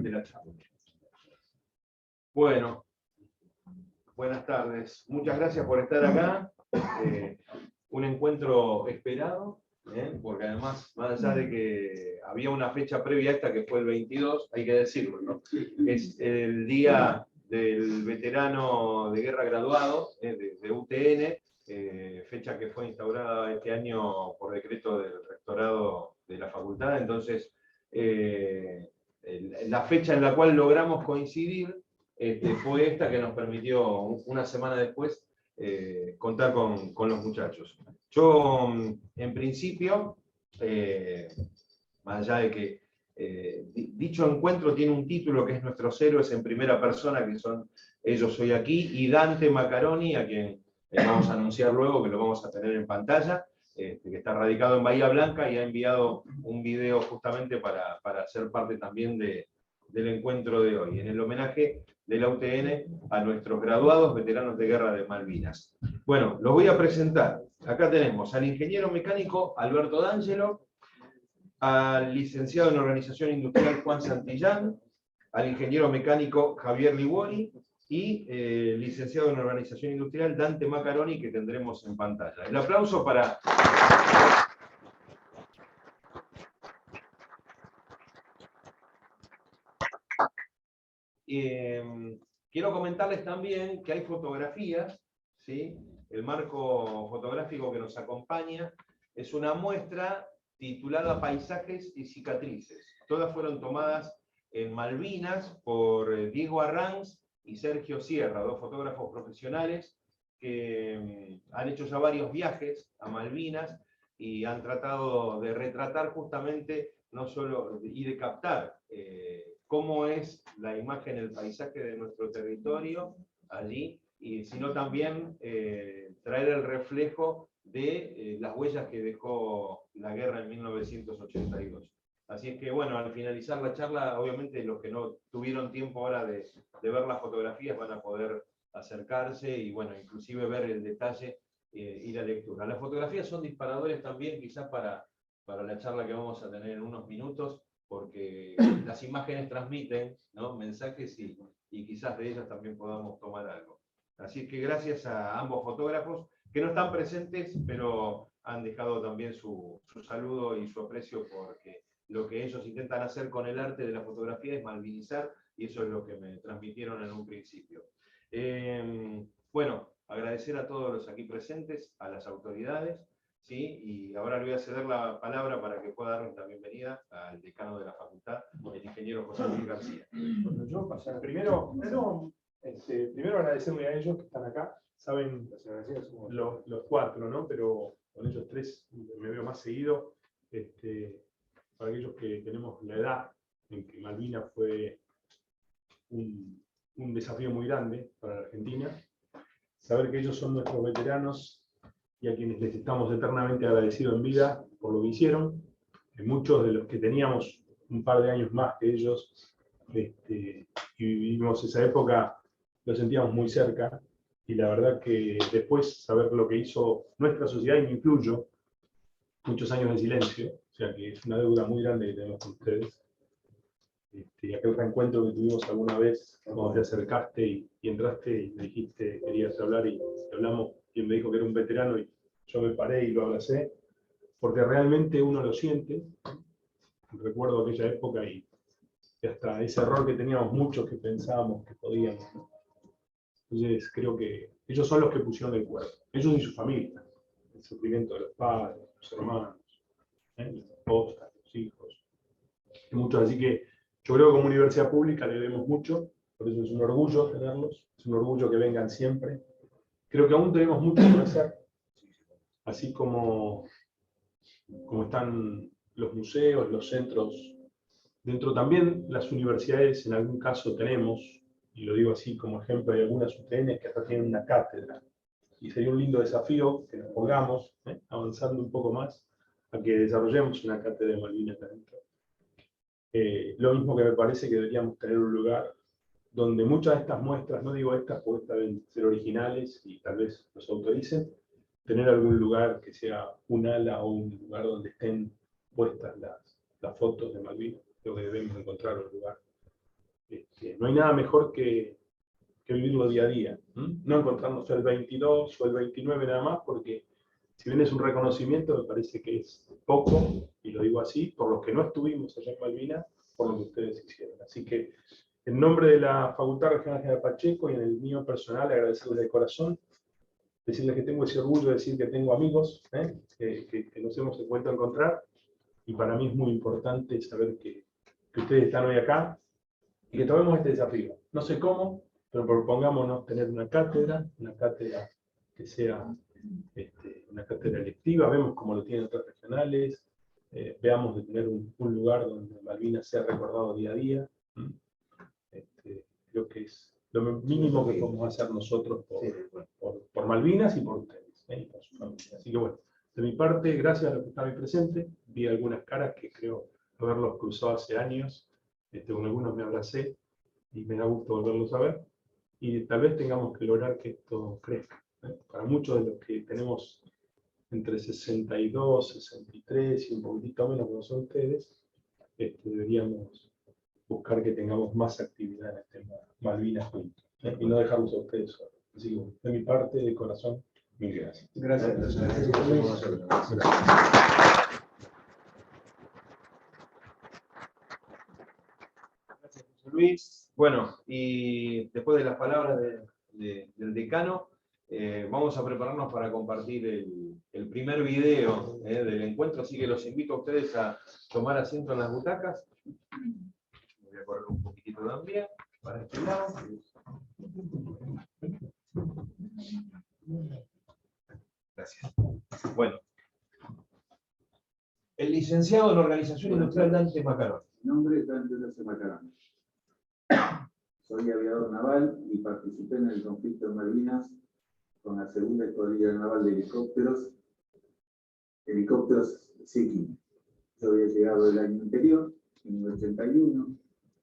justamente la charla. Bueno, buenas tardes. Muchas gracias por estar acá. Un encuentro esperado, porque además, más allá de que había una fecha previa a esta que fue el 22, hay que decirlo, ¿no? Es el día del veterano de guerra graduado de UTN, fecha que fue instaurada este año por decreto del rectorado de la facultad. Entonces, la fecha en la cual logramos coincidir fue esta que nos permitió una semana después contar con los muchachos. Yo, en principio, más allá de que dicho encuentro tiene un título que es Nuestros héroes en primera persona, que son Ellos Hoy Aquí, y Dante Macaroni, a quien vamos a anunciar luego, que lo vamos a tener en pantalla, que está radicado en Bahía Blanca y ha enviado un video justamente para ser parte también del encuentro de hoy, en el homenaje de la UTN a nuestros graduados veteranos de guerra de Malvinas. Bueno, los voy a presentar. Acá tenemos al ingeniero mecánico Alberto D'Angelo, al licenciado en Organización Industrial Juan Santillán, al ingeniero mecánico Javier Liguori y licenciado en Organización Industrial Dante Macaroni, que tendremos en pantalla. El aplauso para... Quiero comentarles también que hay fotografías, ¿sí? El marco fotográfico que nos acompaña es una muestra titulada Paisajes y Cicatrices. Todas fueron tomadas en Malvinas por Diego Arranz y Sergio Sierra, dos fotógrafos profesionales que han hecho ya varios viajes a Malvinas y han tratado de retratar justamente, no solo, y de captar cómo es la imagen, el paisaje de nuestro territorio allí, y sino también traer el reflejo de las huellas que dejó la guerra en 1982. Así es que, bueno, al finalizar la charla, obviamente los que no tuvieron tiempo ahora de ver las fotografías van a poder acercarse y, bueno, inclusive ver el detalle y la lectura. Las fotografías son disparadores también, quizás para la charla que vamos a tener en unos minutos, porque las imágenes transmiten, ¿no?, mensajes y quizás de ellas también podamos tomar algo. Así que gracias a ambos fotógrafos, que no están presentes, pero han dejado también su saludo y su aprecio, porque lo que ellos intentan hacer con el arte de la fotografía es malvinizar, y eso es lo que me transmitieron en un principio. Bueno, agradecer a todos los aquí presentes, a las autoridades, ¿sí? Y ahora le voy a ceder la palabra para que pueda dar la bienvenida al decano de la facultad, el ingeniero José Luis García. Bueno, yo primero agradecerle a ellos que están acá. Saben, los cuatro, ¿no? Pero con ellos tres me veo más seguido. Para aquellos que tenemos la edad en que Malvinas fue un desafío muy grande para la Argentina, saber que ellos son nuestros veteranos y a quienes les estamos eternamente agradecidos en vida por lo que hicieron. Muchos de los que teníamos un par de años más que ellos y vivimos esa época, lo sentíamos muy cerca, y la verdad que después saber lo que hizo nuestra sociedad, y me incluyo, muchos años de silencio, o sea que es una deuda muy grande que tenemos con ustedes. Aquel reencuentro que tuvimos alguna vez, cuando te acercaste y entraste y me dijiste querías hablar, y hablamos, y él me dijo que era un veterano y yo me paré y lo abracé, porque realmente uno lo siente. Recuerdo aquella época y hasta ese error que teníamos muchos que pensábamos que podíamos, ¿no? Entonces creo que ellos son los que pusieron el cuerpo, ellos y su familia, el sufrimiento de los padres, los hermanos, las esposas, los hijos, y muchos. Así que yo creo que como universidad pública le debemos mucho, por eso es un orgullo tenerlos, es un orgullo que vengan siempre. Creo que aún tenemos mucho que hacer, así como están los museos, los centros, dentro también las universidades, en algún caso tenemos, y lo digo así como ejemplo, hay algunas UTN que hasta tienen una cátedra, y sería un lindo desafío que nos pongamos, avanzando un poco más, a que desarrollemos una cátedra de Malvinas adentro. Lo mismo que me parece que deberíamos tener un lugar donde muchas de estas muestras, no digo estas porque estas deben ser originales y tal vez los autoricen, tener algún lugar que sea un ala o un lugar donde estén puestas las fotos de Malvinas. Creo que debemos encontrar un lugar no hay nada mejor que vivirlo día a día. No encontrarnos el 22 o el 29 nada más, porque si bien es un reconocimiento, me parece que es poco, y lo digo así, por los que no estuvimos allá en Malvinas, por lo que ustedes hicieron. Así que, en nombre de la Facultad Regional General Pacheco y en el mío personal, agradecerles de corazón, decirles que tengo ese orgullo de decir que tengo amigos, que nos hemos vuelto a encontrar, y para mí es muy importante saber que ustedes están hoy acá y que tomemos este desafío. No sé cómo, pero propongámonos tener una cátedra que sea una cátedra electiva, vemos como lo tienen otras regionales, veamos de tener un lugar donde Malvinas sea recordado día a día. Creo que es lo mínimo que podemos hacer nosotros por Malvinas y por ustedes, y por su familia. Así que bueno, de mi parte, gracias a los que estaban presentes. Vi algunas caras que creo haberlos cruzado hace años, con algunos me abracé y me da gusto volverlos a ver. Y tal vez tengamos que lograr que esto crezca. Para muchos de los que tenemos entre 62, 63 y un poquitito menos como son ustedes, deberíamos buscar que tengamos más actividad en el tema Malvinas juntos, y no dejarlos a ustedes solos. Así que, de mi parte, de corazón, mil gracias. Gracias. Gracias. José Luis. Bueno, y después de las palabras del decano, vamos a prepararnos para compartir el primer video del encuentro, así que los invito a ustedes a tomar asiento en las butacas. Voy a correr un poquitito también para este lado. Gracias. Bueno, el licenciado en Organización Industrial Dante Macaroni. Mi nombre es Dante Macaroni. Soy aviador naval y participé en el conflicto de Malvinas con la segunda escuadrilla naval de helicópteros Sea-King. Yo había llegado el año anterior, en el 81,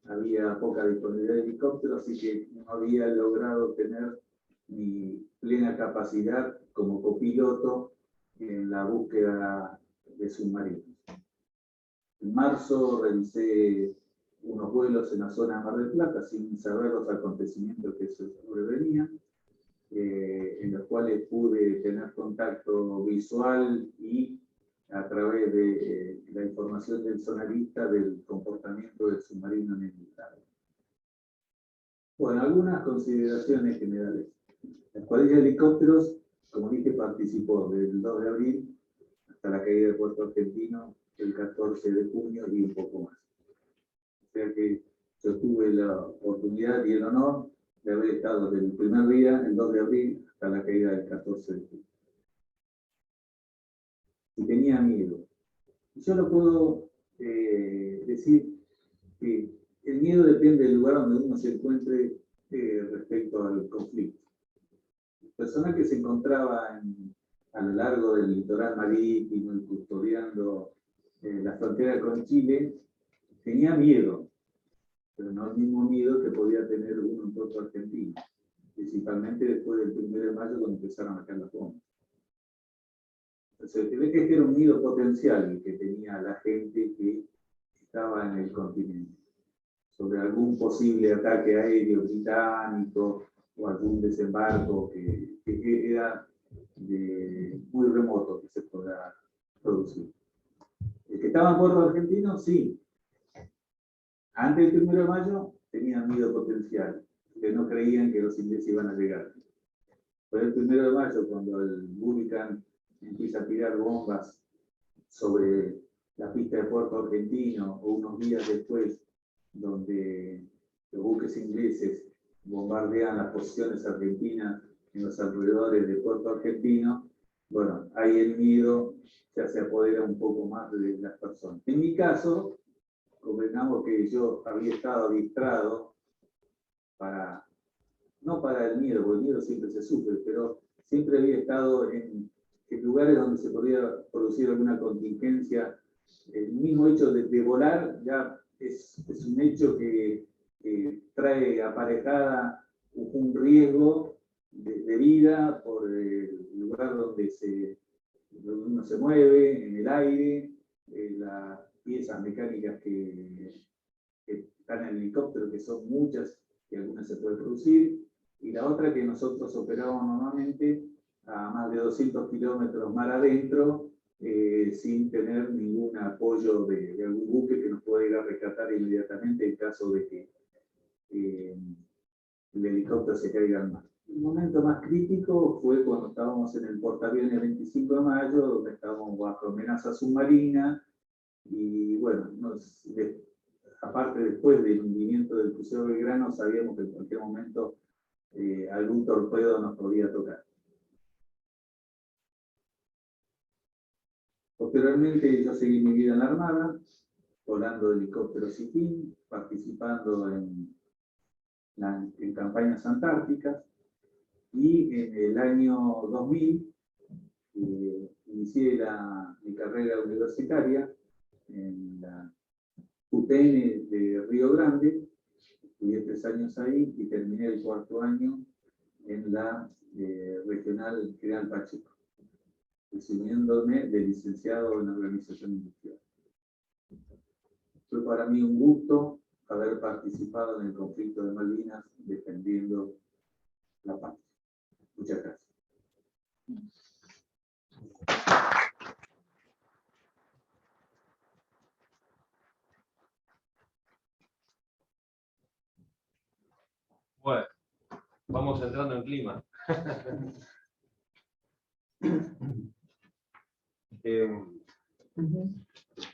había poca disponibilidad de helicópteros, así que no había logrado tener mi plena capacidad como copiloto en la búsqueda de submarinos. En marzo realicé unos vuelos en la zona de Mar del Plata sin saber los acontecimientos que se sobrevenían, en los cuales pude tener contacto visual y a través de la información del sonarista del comportamiento del submarino en el agua. Bueno, algunas consideraciones generales. La escuadrilla de helicópteros, como dije, participó del 2 de abril hasta la caída de Puerto Argentino el 14 de junio y un poco más. O sea que yo tuve la oportunidad y el honor de haber estado desde el primer día, el 2 de abril, hasta la caída del 14 de junio. Y tenía miedo. Yo lo puedo decir que el miedo depende del lugar donde uno se encuentre respecto al conflicto. El personal que se encontraba a lo largo del litoral marítimo y custodiando la frontera con Chile tenía miedo, pero no el mismo miedo que podía tener uno en Puerto Argentino, principalmente después del 1 de mayo cuando empezaron a caer las bombas. Entonces, se ve que este era un miedo potencial que tenía la gente que estaba en el continente, sobre algún posible ataque aéreo británico o algún desembarco que era muy remoto que se podrá producir. El que estaba en Puerto Argentino, sí. Antes del 1 de mayo tenían miedo potencial, que no creían que los ingleses iban a llegar. Fue el 1 de mayo cuando el Hurricane empieza a tirar bombas sobre la pista de Puerto Argentino, o unos días después, donde los buques ingleses bombardean las posiciones argentinas en los alrededores de Puerto Argentino. Bueno, ahí el miedo ya se apodera un poco más de las personas. En mi caso, convengamos que yo había estado adiestrado no para el miedo, porque el miedo siempre se sufre, pero siempre había estado en lugares donde se podía producir alguna contingencia. El mismo hecho de volar ya es un hecho que trae aparejada un riesgo de vida por el lugar donde uno se mueve, en el aire, las piezas mecánicas que que están en el helicóptero, que son muchas, que algunas se pueden producir, y la otra que nosotros operábamos normalmente a más de 200 kilómetros mar adentro, sin tener ningún apoyo de algún buque que nos pueda ir a rescatar inmediatamente en caso de que el helicóptero se caiga al mar. El momento más crítico fue cuando estábamos en el portaaviones 25 de mayo, donde estábamos bajo amenaza submarina, y bueno, aparte después del hundimiento del crucero Belgrano, sabíamos que en cualquier momento algún torpedo nos podía tocar. Posteriormente yo seguí mi vida en la Armada, volando helicópteros Citín, participando en campañas antárticas, y en el año 2000 inicié mi carrera universitaria en la UTN de Río Grande. Estudié 3 años ahí y terminé el 4º año en la regional General Pacheco, recibiéndome de licenciado en organización industrial. Fue para mí un gusto haber participado en el conflicto de Malvinas defendiendo la paz. Muchas gracias. Bueno, vamos entrando en clima.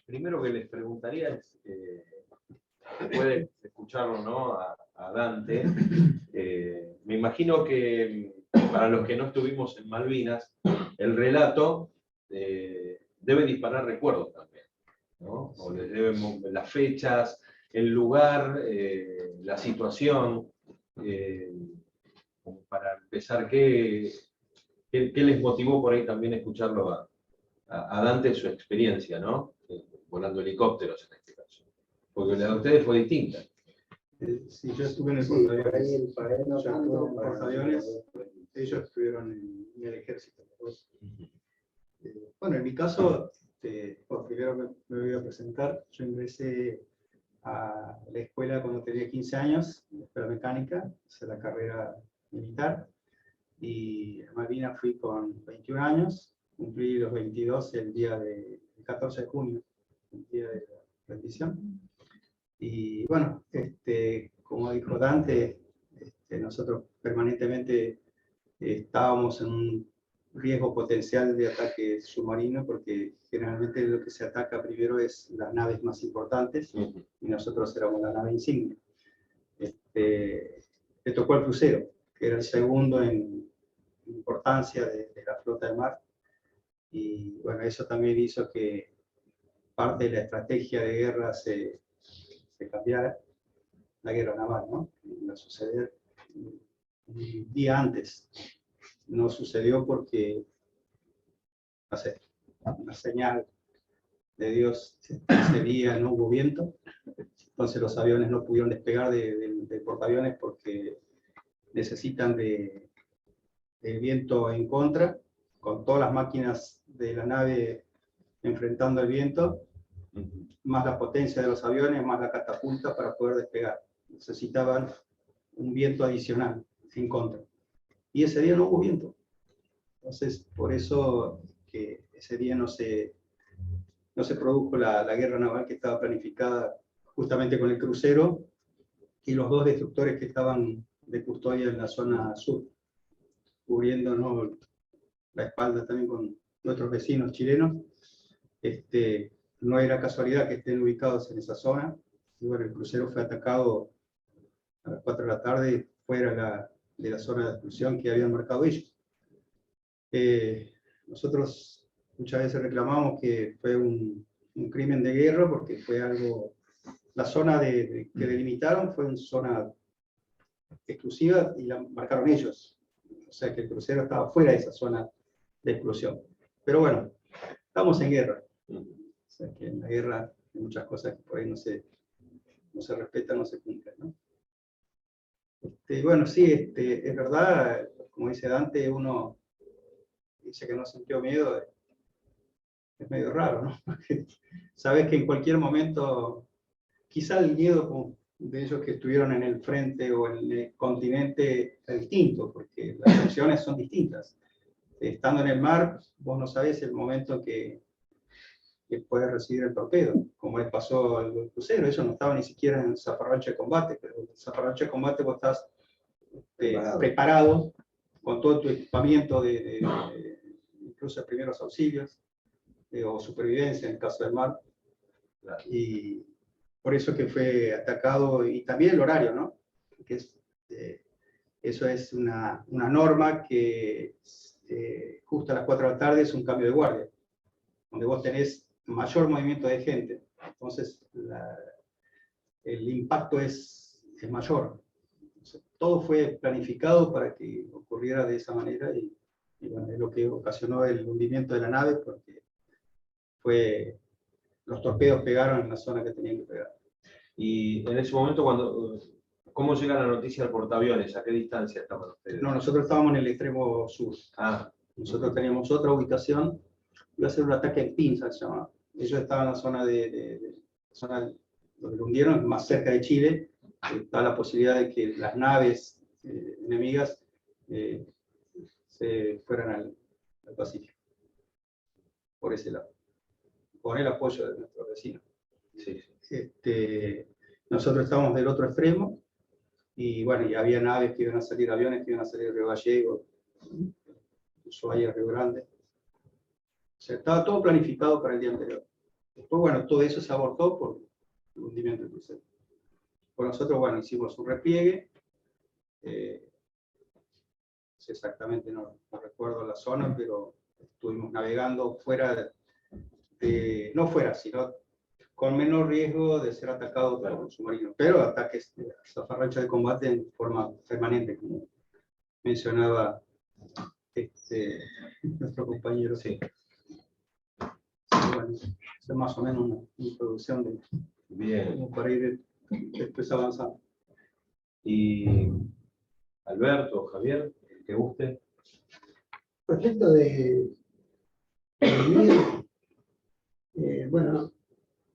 Primero que les preguntaría es, puede escucharlo, ¿no? A Dante. Me imagino que para los que no estuvimos en Malvinas, el relato debe disparar recuerdos también, ¿no? O les deben las fechas, el lugar, la situación. Para empezar, ¿qué les motivó por ahí también escucharlo a Dante, su experiencia, ¿no? Volando helicópteros en este caso? Porque la de ustedes fue distinta. Sí, yo estuve en el portaaviones, ellos estuvieron en el ejército. Bueno, en mi caso, primero me voy a presentar. Yo ingresé a la escuela cuando tenía 15 años, la escuela mecánica, hice la carrera militar, y a Malvinas fui con 21 años, cumplí los 22 el día del 14 de junio, el día de la rendición. Y bueno, como dijo Dante, nosotros permanentemente estábamos en un riesgo potencial de ataque submarino, porque generalmente lo que se ataca primero es las naves más importantes, y nosotros éramos la nave insignia. Le tocó el crucero, que era el segundo en importancia de la flota de mar, y bueno, eso también hizo que parte de la estrategia de guerra se cambiara, la guerra naval, ¿no? Iba a suceder un día antes. No sucedió porque, no sé, una señal de Dios, ese día no hubo viento, entonces los aviones no pudieron despegar del portaaviones porque necesitan del viento en contra, con todas las máquinas de la nave enfrentando el viento, más la potencia de los aviones, más la catapulta para poder despegar. Necesitaban un viento adicional en contra. Y ese día no hubo viento. Entonces, por eso que ese día no se produjo la guerra naval que estaba planificada justamente con el crucero y los 2 destructores que estaban de custodia en la zona sur, cubriendo, ¿no?, la espalda también con nuestros vecinos chilenos. No era casualidad que estén ubicados en esa zona. Y bueno, el crucero fue atacado a las 4 de la tarde fuera de la zona de exclusión que habían marcado ellos. Nosotros muchas veces reclamamos que fue un crimen de guerra, porque fue algo, la zona que delimitaron fue una zona exclusiva y la marcaron ellos. O sea que el crucero estaba fuera de esa zona de exclusión. Pero bueno, estamos en guerra. O sea que en la guerra hay muchas cosas que por ahí no se respetan, no se cumplen, ¿no? Bueno, sí, es verdad, como dice Dante, uno dice que no sintió miedo, es medio raro, ¿no? Porque sabes que en cualquier momento quizá el miedo de ellos que estuvieron en el frente o en el continente es distinto, porque las opciones son distintas. Estando en el mar, vos no sabés el momento que puedes recibir el torpedo, como les pasó al crucero. Ellos no estaban ni siquiera en el zafarrancho de combate, pero en el zafarrancho de combate vos estás preparado con todo tu equipamiento incluso de primeros auxilios o supervivencia en el caso del mar. Y por eso que fue atacado, y también el horario, ¿no? Que eso es una norma que justo a las 4 de la tarde es un cambio de guardia, donde vos tenés mayor movimiento de gente, entonces el impacto es mayor. Entonces, todo fue planificado para que ocurriera de esa manera, y bueno, es lo que ocasionó el hundimiento de la nave, porque los torpedos pegaron en la zona que tenían que pegar. Y en ese momento, ¿cómo llega la noticia al portaaviones? ¿A qué distancia estaban ustedes? No, nosotros estábamos en el extremo sur. Nosotros teníamos otra ubicación, iba a ser un ataque en pinza, se llamaba. Ellos estaban en la zona donde lo hundieron, más cerca de Chile. Está la posibilidad de que las naves enemigas se fueran al Pacífico, por ese lado, con el apoyo de nuestros vecinos. Sí. Nosotros estábamos del otro extremo, y bueno, y había naves que iban a salir, aviones que iban a salir de Río Gallegos, Ushuaia, Río Grande. O sea, estaba todo planificado para el día anterior. Después, bueno, todo eso se abortó por el hundimiento del crucero. Por nosotros, bueno, hicimos un repliegue. Exactamente no recuerdo la zona, pero estuvimos navegando no fuera, sino con menor riesgo de ser atacados por un submarino, pero ataques de zafarrancho de combate en forma permanente, como mencionaba nuestro compañero. Sí. Bueno, es más o menos una introducción para ir después avanzando. Y Alberto, Javier, que guste. Respecto de bueno,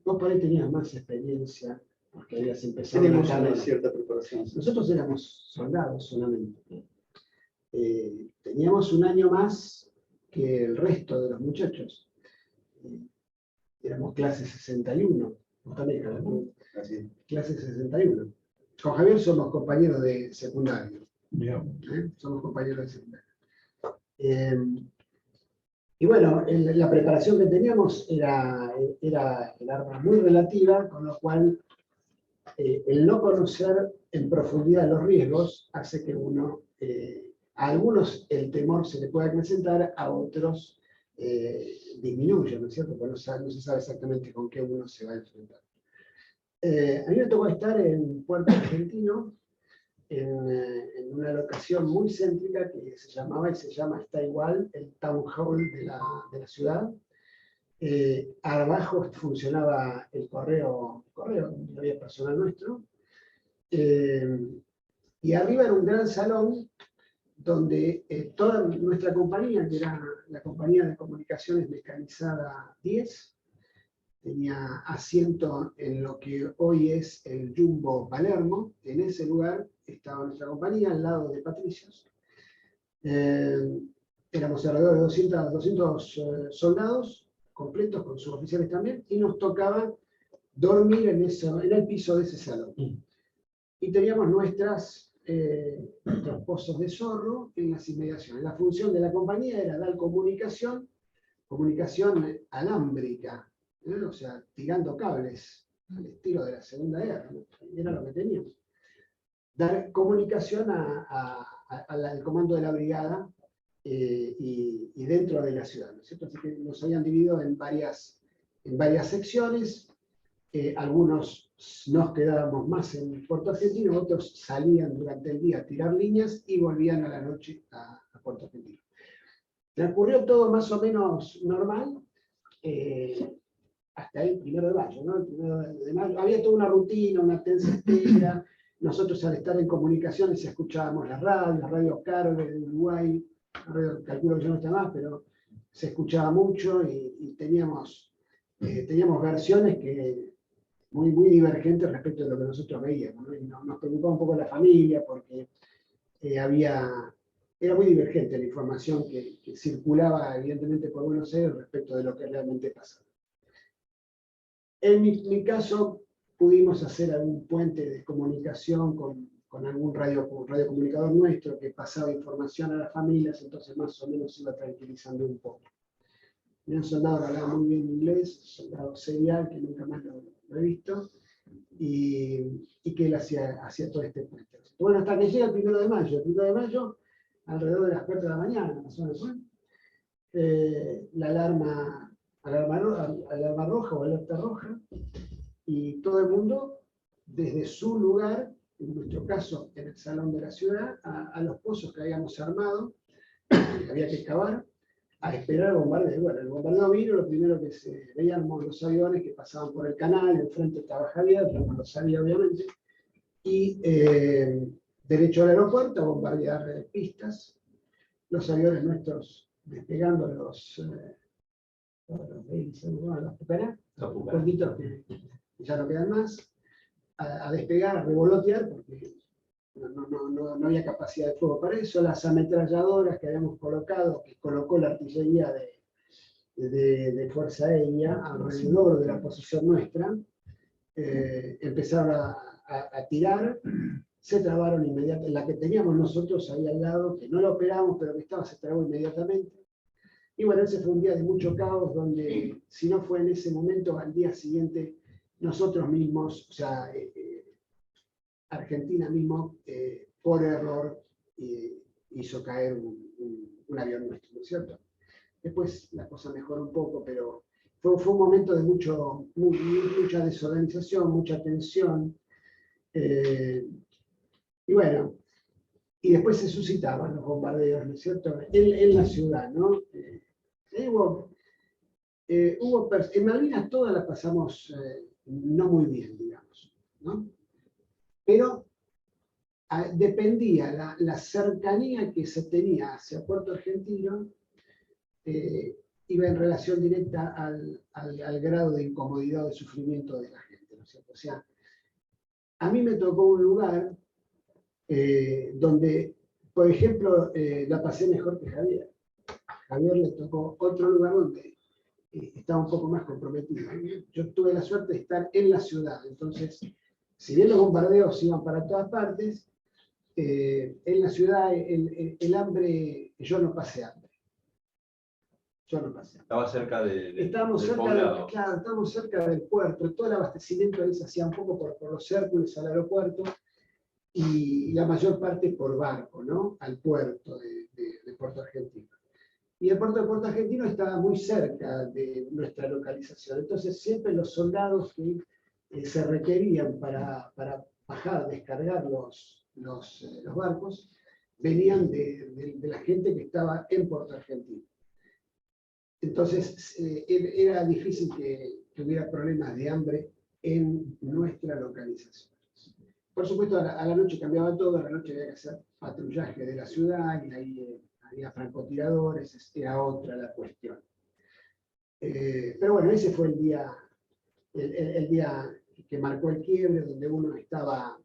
vos por ahí tenías más experiencia, porque habías empezado Tenemos una carrera. cierta preparación. Nosotros éramos soldados solamente. Teníamos un año más que el resto de los muchachos. Éramos clase 61. Vos también, Javier. Clase 61. Con Javier somos compañeros de secundario. Somos compañeros de secundario. Y bueno, la preparación que teníamos era muy relativa, con lo cual el no conocer en profundidad los riesgos hace que a algunos el temor se le pueda acrecentar, a otros disminuye, ¿no es cierto? Porque no se sabe exactamente con qué uno se va a enfrentar. A mí me tocó estar en Puerto Argentino, en una locación muy céntrica que se llamaba y se llama, está igual, el Town Hall de la ciudad. Abajo funcionaba el correo, donde había personal nuestro. Y arriba era un gran salón donde toda nuestra compañía, que era la compañía de comunicaciones mecanizada 10, tenía asiento en lo que hoy es el Jumbo Palermo. En ese lugar estaba nuestra compañía, al lado de Patricios. Éramos alrededor de 200 soldados, completos con sus oficiales también, y nos tocaba dormir en el piso de ese salón. Y teníamos nuestros pozos de zorro en las inmediaciones. La función de la compañía era dar comunicación alámbrica, o sea, tirando cables, al estilo de la Segunda Guerra, ¿no? Era lo que teníamos. Dar comunicación al comando de la brigada y dentro de la ciudad, ¿no es cierto? Así que nos habían dividido en varias secciones. Algunos nos quedábamos más en Puerto Argentino, otros salían durante el día a tirar líneas y volvían a la noche a Puerto Argentino. Transcurrió todo más o menos normal, hasta el 1 de mayo, ¿no? El 1 de mayo había toda una rutina, una tensa espera. Nosotros, al estar en comunicaciones, escuchábamos la radio Carver de Uruguay, calculo que ya no está más, pero se escuchaba mucho, y teníamos versiones que muy divergentes respecto de lo que nosotros veíamos, ¿no? Y nos preocupaba un poco la familia porque era muy divergente la información que circulaba evidentemente por Buenos Aires respecto de lo que realmente pasaba. En mi caso, pudimos hacer algún puente de comunicación con algún radiocomunicador nuestro que pasaba información a las familias, entonces más o menos se iba tranquilizando un poco. Era un soldado que hablaba muy bien inglés, soldado serial, que nunca más lo he visto, y que él hacía todo este puente. Bueno, hasta que llega el 1 de mayo. El 1 de mayo, alrededor de las 4 de la mañana, más o menos, la alarma roja o alerta roja, y todo el mundo, desde su lugar, en nuestro caso, en el salón de la ciudad, a los pozos que habíamos armado, que había que cavar, a esperar el bombardeo. Bueno, el bombardeo vino, lo primero que se veían los aviones que pasaban por el canal, enfrente estaba Javier, pero no lo sabía obviamente, y derecho al aeropuerto a bombardear pistas, los aviones nuestros despegando los poquitos que ya no quedan más, a despegar, a revolotear, porque no había capacidad de fuego para eso. Las ametralladoras que habíamos colocado, que colocó la artillería de Fuerza Aérea alrededor de la posición nuestra, empezaron a tirar, se trabaron inmediatamente. La que teníamos nosotros ahí al lado, que no la operamos, pero que se trabó inmediatamente. Y bueno, ese fue un día de mucho caos, donde si no fue en ese momento, al día siguiente, nosotros mismos, o sea, Argentina mismo, por error, hizo caer un avión nuestro, ¿no es cierto? Después la cosa mejoró un poco, pero fue un momento de mucha desorganización, mucha tensión. Y bueno, y después se suscitaban los bombardeos, ¿no es cierto? En la ciudad, ¿no? En Malvinas todas la pasamos no muy bien, digamos, ¿no? Pero dependía la cercanía que se tenía hacia Puerto Argentino, iba en relación directa al grado de incomodidad o de sufrimiento de la gente, ¿no es cierto? O sea, a mí me tocó un lugar donde, por ejemplo, la pasé mejor que Javier. Javier le tocó otro lugar donde estaba un poco más comprometido. Yo tuve la suerte de estar en la ciudad, entonces, si bien los bombardeos iban para todas partes, en la ciudad el hambre, yo no pasé hambre. Yo no pasé hambre. Estaba cerca Estábamos del cerca poblado. claro, estábamos cerca del puerto, todo el abastecimiento ahí se hacía un poco por los círculos al aeropuerto, y la mayor parte por barco, ¿no? Al puerto de Puerto Argentino. Y el puerto de Puerto Argentino estaba muy cerca de nuestra localización. Entonces siempre los soldados que se requerían para bajar, descargar los barcos, venían de la gente que estaba en Puerto Argentino. Entonces era difícil que hubiera problemas de hambre en nuestra localización. Por supuesto, a la noche cambiaba todo, a la noche había que hacer patrullaje de la ciudad, y ahí había francotiradores, era otra la cuestión. Pero bueno, ese fue el día que marcó el quiebre, donde uno estaba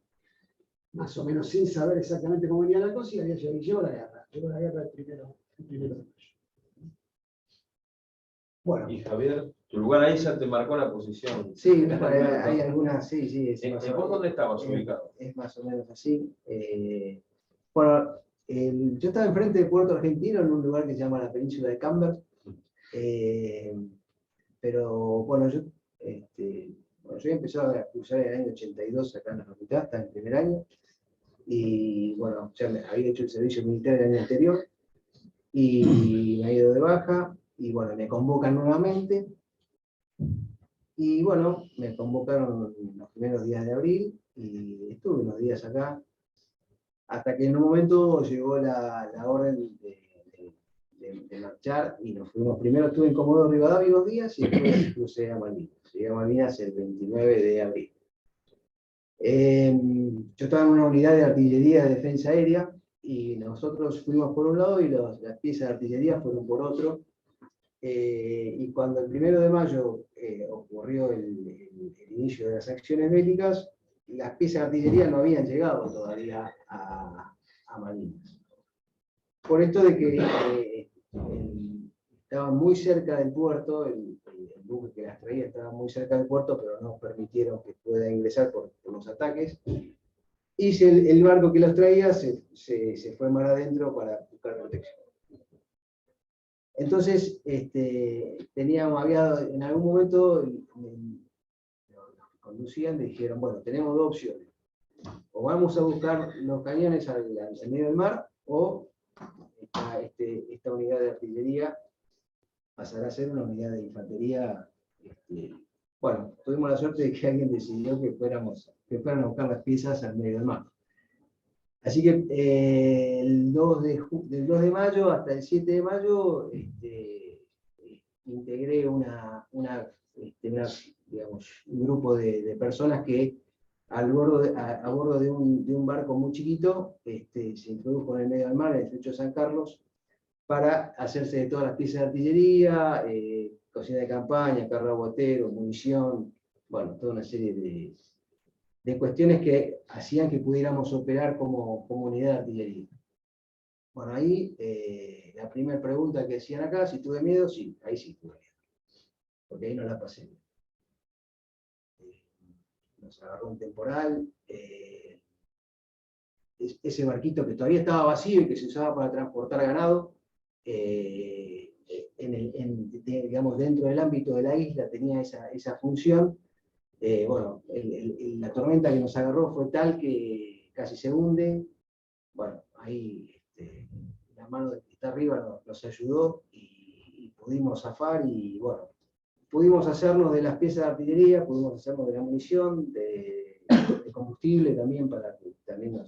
más o menos sin saber exactamente cómo venía la cosa, y llegó la guerra. Llegó la guerra el primero de mayo. Bueno. Y Javier, tu lugar ahí ya te marcó la posición. Sí, hay algunas, sí. ¿Vos dónde estabas ubicado? Es más o menos así. Bueno, yo estaba enfrente de Puerto Argentino, en un lugar que se llama la Península de Camber. Pero bueno, yo empecé a cursar en el año 82 acá en la facultad, hasta el primer año. Y bueno, ya había hecho el servicio militar el año anterior y me ha ido de baja. Y bueno, me convocan nuevamente. Y bueno, me convocaron los primeros días de abril y estuve unos días acá, hasta que en un momento llegó la orden de marchar y nos fuimos. Primero estuve en Comodoro Rivadavia unos días y después crucé a Malvinas. Llegué a Malvinas el 29 de abril. Yo estaba en una unidad de artillería de defensa aérea y nosotros fuimos por un lado y las piezas de artillería fueron por otro. y cuando el 1 de mayo ocurrió el inicio de las acciones bélicas, las piezas de artillería no habían llegado todavía a Malvinas. Por esto de que estaban muy cerca del puerto, el buque que las traía estaba muy cerca del puerto, pero no permitieron que pueda ingresar por los ataques. Y el barco que los traía se fue mar adentro para buscar protección. Entonces, había en algún momento, los que conducían dijeron, bueno, tenemos dos opciones. O vamos a buscar los cañones al medio del mar, o esta unidad de artillería pasará a ser una unidad de infantería. Bueno, tuvimos la suerte de que alguien decidió que fueran a buscar las piezas al medio del mar. Así que del 2 de mayo hasta el 7 de mayo integré digamos, un grupo de personas que a bordo de un barco muy chiquito se introdujo en el medio del mar, en el estrecho de San Carlos, para hacerse de todas las piezas de artillería, cocina de campaña, carro aguatero, munición, bueno, toda una serie de cuestiones que hacían que pudiéramos operar como unidad de artillería. Bueno, ahí la primera pregunta que decían acá, si tuve miedo, sí, ahí sí tuve miedo, porque ahí no la pasé. Nos agarró un temporal, ese barquito que todavía estaba vacío y que se usaba para transportar ganado, digamos, dentro del ámbito de la isla tenía esa función. Bueno, la tormenta que nos agarró fue tal que casi se hunde. Bueno, ahí la mano que está arriba nos ayudó y pudimos zafar y bueno, pudimos hacernos de las piezas de artillería, pudimos hacernos de la munición, de combustible también, para que también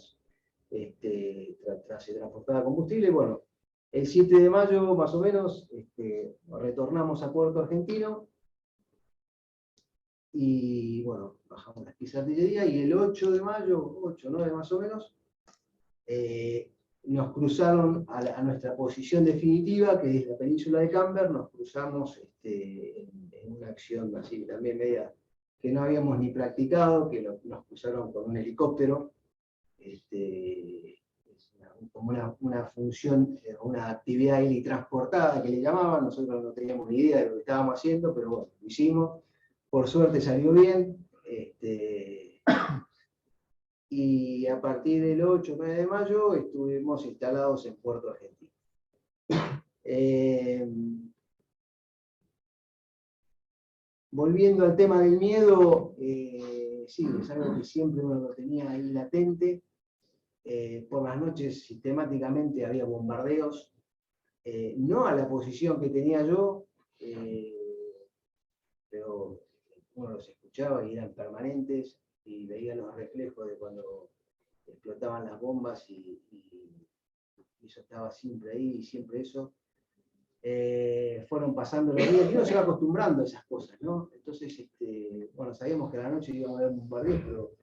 se transportara combustible. Bueno, el 7 de mayo más o menos retornamos a Puerto Argentino y bueno, bajamos las piezas de artillería y el 8 de mayo, 8, 9 más o menos, nos cruzaron a nuestra posición definitiva, que es la península de Camber. Nos cruzamos en una acción así también media que no habíamos ni practicado, que nos cruzaron con un helicóptero. Como una función, una actividad helitransportada que le llamaban. Nosotros no teníamos ni idea de lo que estábamos haciendo, pero bueno, lo hicimos. Por suerte salió bien. Y a partir del 8 o 9 de mayo estuvimos instalados en Puerto Argentino. Volviendo al tema del miedo, sí, es algo que siempre uno lo tenía ahí latente. Por las noches sistemáticamente había bombardeos, no a la posición que tenía yo, pero uno los escuchaba y eran permanentes, y veía los reflejos de cuando explotaban las bombas y eso estaba siempre ahí, y siempre eso. Fueron pasando los días y uno se va acostumbrando a esas cosas, ¿no? Entonces, bueno, sabíamos que a la noche íbamos a ver bombardeos, pero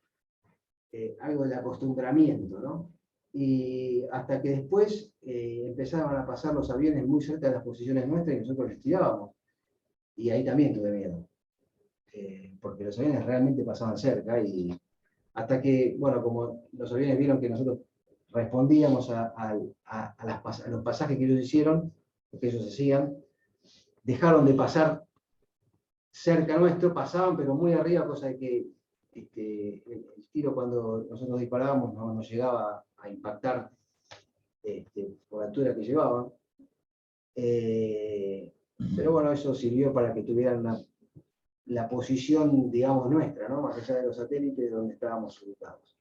algo del acostumbramiento, ¿no? Y hasta que después empezaban a pasar los aviones muy cerca de las posiciones nuestras y nosotros les tirábamos. Y ahí también tuve miedo, porque los aviones realmente pasaban cerca, y hasta que, bueno, como los aviones vieron que nosotros respondíamos a los pasajes que ellos hicieron, lo que ellos hacían, dejaron de pasar cerca nuestro, pasaban pero muy arriba, cosa de que el tiro, cuando nosotros disparábamos, no llegaba a impactar por la altura que llevaban. Pero bueno, eso sirvió para que tuvieran la posición, digamos, nuestra, ¿no? Más allá de los satélites donde estábamos ubicados.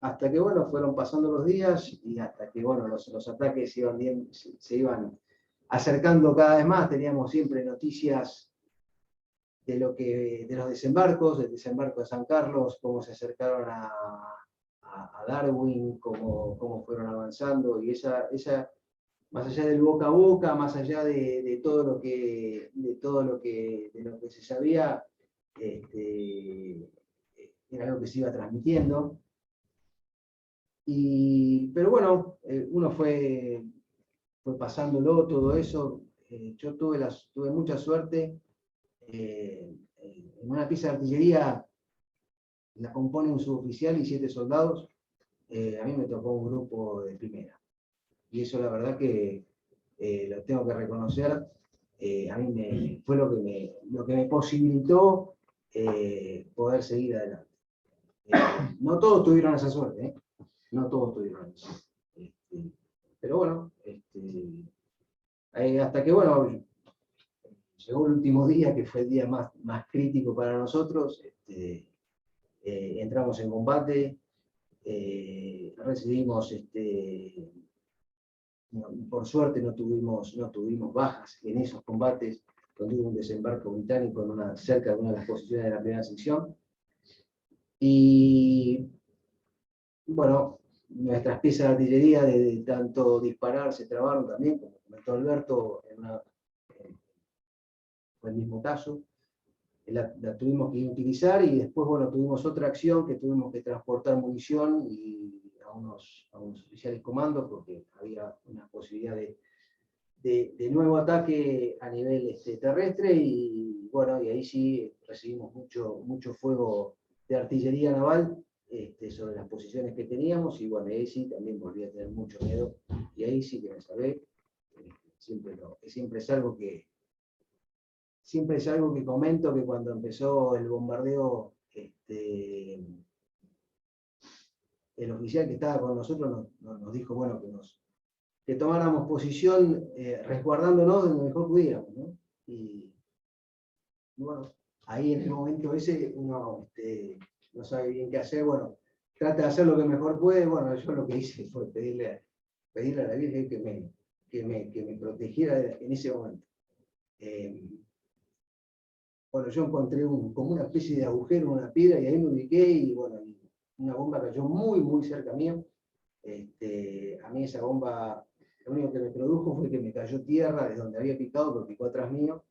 Hasta que, bueno, fueron pasando los días y hasta que, bueno, los ataques se iban acercando cada vez más. Teníamos siempre noticias de los desembarcos, del desembarco de San Carlos, cómo se acercaron a Darwin, cómo fueron avanzando, y esa más allá del boca a boca, más allá de todo lo que se sabía, era algo que se iba transmitiendo. Pero bueno, uno fue fue pasándolo todo eso. Yo tuve mucha suerte. En una pieza de artillería la compone un suboficial y 7 soldados. A mí me tocó un grupo de primera. Y eso la verdad que lo tengo que reconocer. A mí fue lo que me posibilitó poder seguir adelante. No todos tuvieron esa suerte, no todos tuvieron esa suerte. Pero bueno, hasta que bueno, llegó el último día, que fue el día más crítico para nosotros. Entramos en combate, recibimos, por suerte no tuvimos bajas en esos combates, donde hubo un desembarco británico cerca de una de las posiciones de la primera sección. Y bueno, nuestras piezas de artillería, de tanto disparar, se trabaron también, como comentó Alberto, fue el mismo caso. La tuvimos que utilizar y después, bueno, tuvimos otra acción que tuvimos que transportar munición a unos oficiales comandos, porque había una posibilidad de nuevo ataque a nivel terrestre, y bueno, y ahí sí recibimos mucho fuego de artillería naval sobre las posiciones que teníamos, y bueno, ahí sí también volví a tener mucho miedo, y ahí sí que me salvé. Siempre es algo que comento, que cuando empezó el bombardeo, el oficial que estaba con nosotros nos dijo, bueno, que tomáramos posición resguardándonos de lo mejor pudiéramos, ¿no? Y bueno, ahí en el momento ese uno no sabe bien qué hacer. Bueno, trata de hacer lo que mejor puede. Bueno, yo lo que hice fue pedirle a la Virgen que me protegiera en ese momento. Bueno, yo encontré como una especie de agujero, una piedra, y ahí me ubiqué, y bueno, una bomba cayó muy cerca mío. A mí esa bomba, lo único que me produjo fue que me cayó tierra de donde había picado, porque picó atrás mío,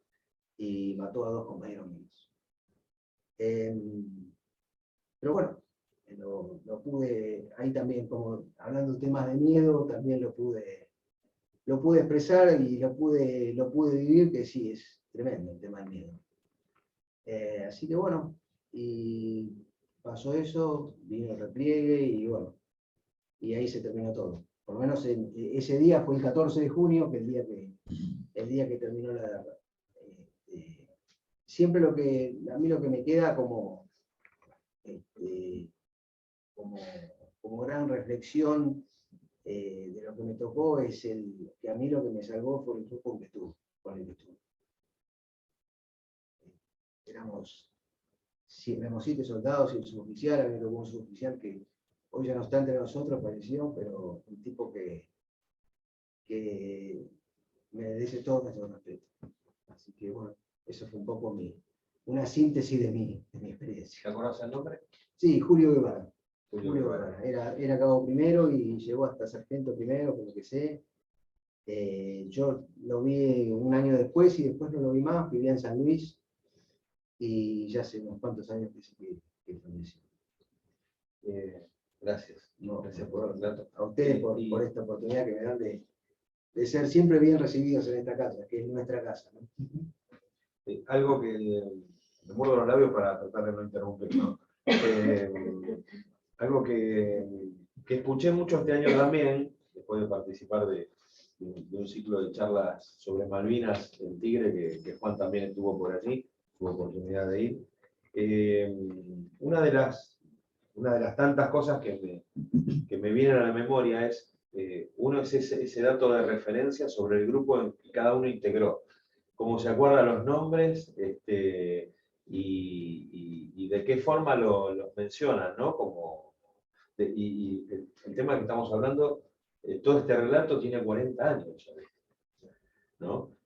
y mató a 2 compañeros míos. Pero bueno, lo pude, ahí también, como hablando de temas de miedo, también lo pude expresar y lo pude vivir, que sí, es tremendo el tema del miedo. Así que bueno, y pasó eso, vino el repliegue, y bueno, y ahí se terminó todo. Por lo menos ese día fue el 14 de junio, que el día que terminó la guerra. Siempre a mí lo que me queda como gran reflexión de lo que me tocó es que a mí lo que me salvó fue el grupo con el que estuve. Éramos 7 soldados y un suboficial. A mí me tocó un suboficial que hoy ya no está entre nosotros, falleció, pero un tipo que me merece todo nuestro respeto. Así que bueno, eso fue un poco una síntesis de mi experiencia. ¿Te acordás el nombre? Sí, Julio Guevara. Julio Guevara. Era cabo primero y llegó hasta sargento primero, por lo que sé. Yo lo vi un año después, y después no lo vi más. Vivía en San Luis, y ya hace unos cuantos años que falleció. Gracias. No, Gracias por el dato. a ustedes por esta oportunidad que me dan de ser siempre bien recibidos en esta casa, que es nuestra casa, ¿no? Algo que me muerdo los labios para tratar de no interrumpir, ¿no? Algo que escuché mucho este año también, después de participar de un ciclo de charlas sobre Malvinas en Tigre, que Juan también estuvo por allí, tuvo oportunidad de ir. Una de las tantas cosas que me vienen a la memoria es, uno es ese dato de referencia sobre el grupo que cada uno integró, cómo se acuerdan los nombres, y de qué forma los mencionan, ¿no? Y el tema que estamos hablando, todo este relato tiene 40 años, ¿no?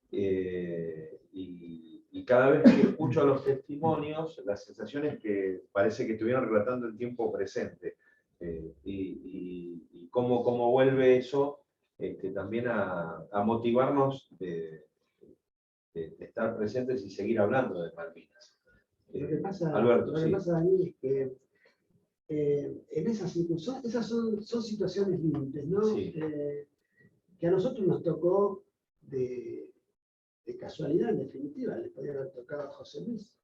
Y cada vez que escucho los testimonios, la sensación es que parece que estuvieron relatando el tiempo presente. Y cómo vuelve eso también a motivarnos de estar presentes y seguir hablando de Malvinas. Lo que pasa, Alberto, lo que sí. pasa, Dani, es que en esas son situaciones límites, ¿no? Sí. que a nosotros nos tocó de casualidad, en definitiva, le podía haber tocado a José Luis.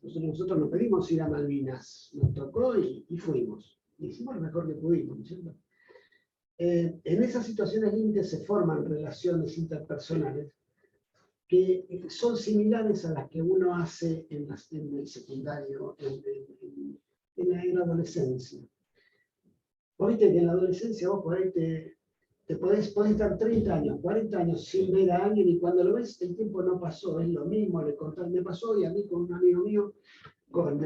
Nosotros no pedimos ir a Malvinas, nos tocó y fuimos. Y hicimos lo mejor que pudimos, ¿no es cierto? En esas situaciones límites se forman relaciones interpersonales que son similares a las que uno hace en el secundario, en la adolescencia. Vos viste que en la adolescencia vos por ahí te podés estar 30 años, 40 años sin ver a alguien y cuando lo ves el tiempo no pasó, es lo mismo, me pasó hoy a mí con un amigo mío, con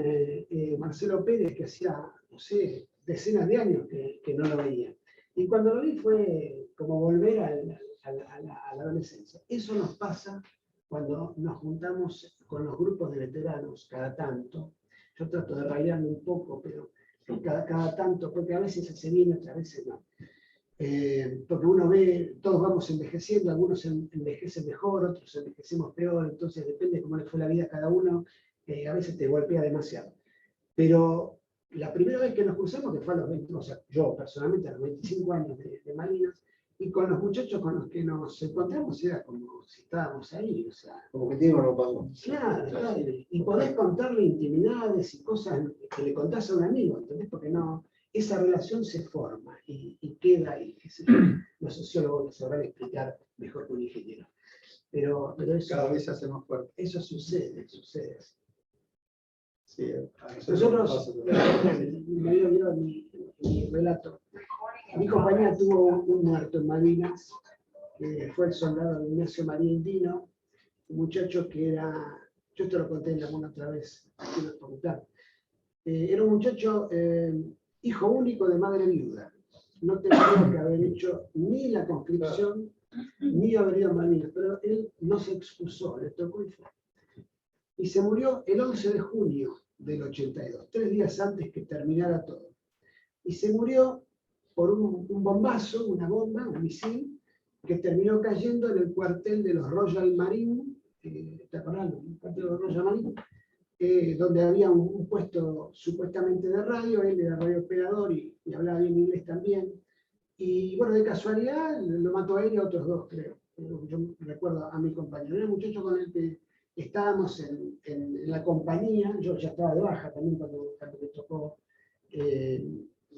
Marcelo Pérez, que hacía, no sé, decenas de años que no lo veía. Y cuando lo vi fue como volver a la adolescencia. Eso nos pasa cuando nos juntamos con los grupos de veteranos cada tanto. Yo trato de rayarme un poco, pero cada tanto, porque a veces se viene, otras veces no. Porque uno ve, todos vamos envejeciendo, algunos envejecen mejor, otros envejecemos peor, entonces depende de cómo le fue la vida a cada uno, a veces te golpea demasiado. Pero la primera vez que nos cruzamos, que fue a los 20, o sea, yo personalmente a los 25 años de Malvinas, y con los muchachos con los que nos encontramos era como si estábamos ahí, o sea... Como que tiene un pasó. Claro, claro, y podés contarle intimidades y cosas que le contás a un amigo, ¿entendés? Porque no, esa relación se forma y queda ahí, qué sé yo. Los sociólogos lo sabrán explicar mejor que un ingeniero. Pero eso, Cada vez se hace más fuerte. eso sucede. Sí, Nosotros, me dio mi relato. Mi compañía tuvo un muerto en Malvinas, que fue el soldado Ignacio María Indino, un muchacho que era, yo te lo conté en alguna otra vez, aquí en la facultad. Era un muchacho hijo único de madre viuda. No tendría que haber hecho ni la conscripción, ni haber ido a Malvinas, pero él no se excusó, le tocó y fue. Y se murió el 11 de junio del 82, 3 días antes que terminara todo. Y se murió por un bombazo, una bomba, un misil, que terminó cayendo en el cuartel de los Royal Marine, ¿te acordás? El cuartel de los Royal Marine, donde había un puesto supuestamente de radio, él era radiooperador y hablaba bien inglés también. Y bueno, de casualidad lo mató a él y a otros dos, creo. Yo recuerdo a mi compañero, era un muchacho con el que estábamos en la compañía, yo ya estaba de baja también cuando me tocó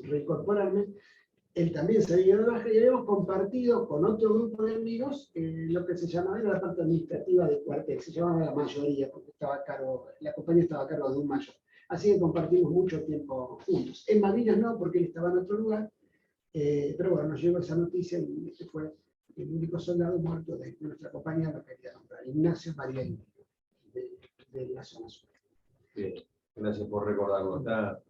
reincorporarme. Él también se había ido de baja y habíamos compartido con otro grupo de amigos lo que se llamaba, era la parte administrativa del cuartel, se llamaba la mayoría, porque estaba a cargo, la compañía estaba a cargo de un mayor. Así que compartimos mucho tiempo juntos. En Malvinas no, porque él estaba en otro lugar, pero bueno, nos llegó esa noticia y este fue el único soldado muerto de nuestra compañía, lo quería nombrar, Ignacio María Indino, de la zona sur. Bien, gracias por recordarlo. Está,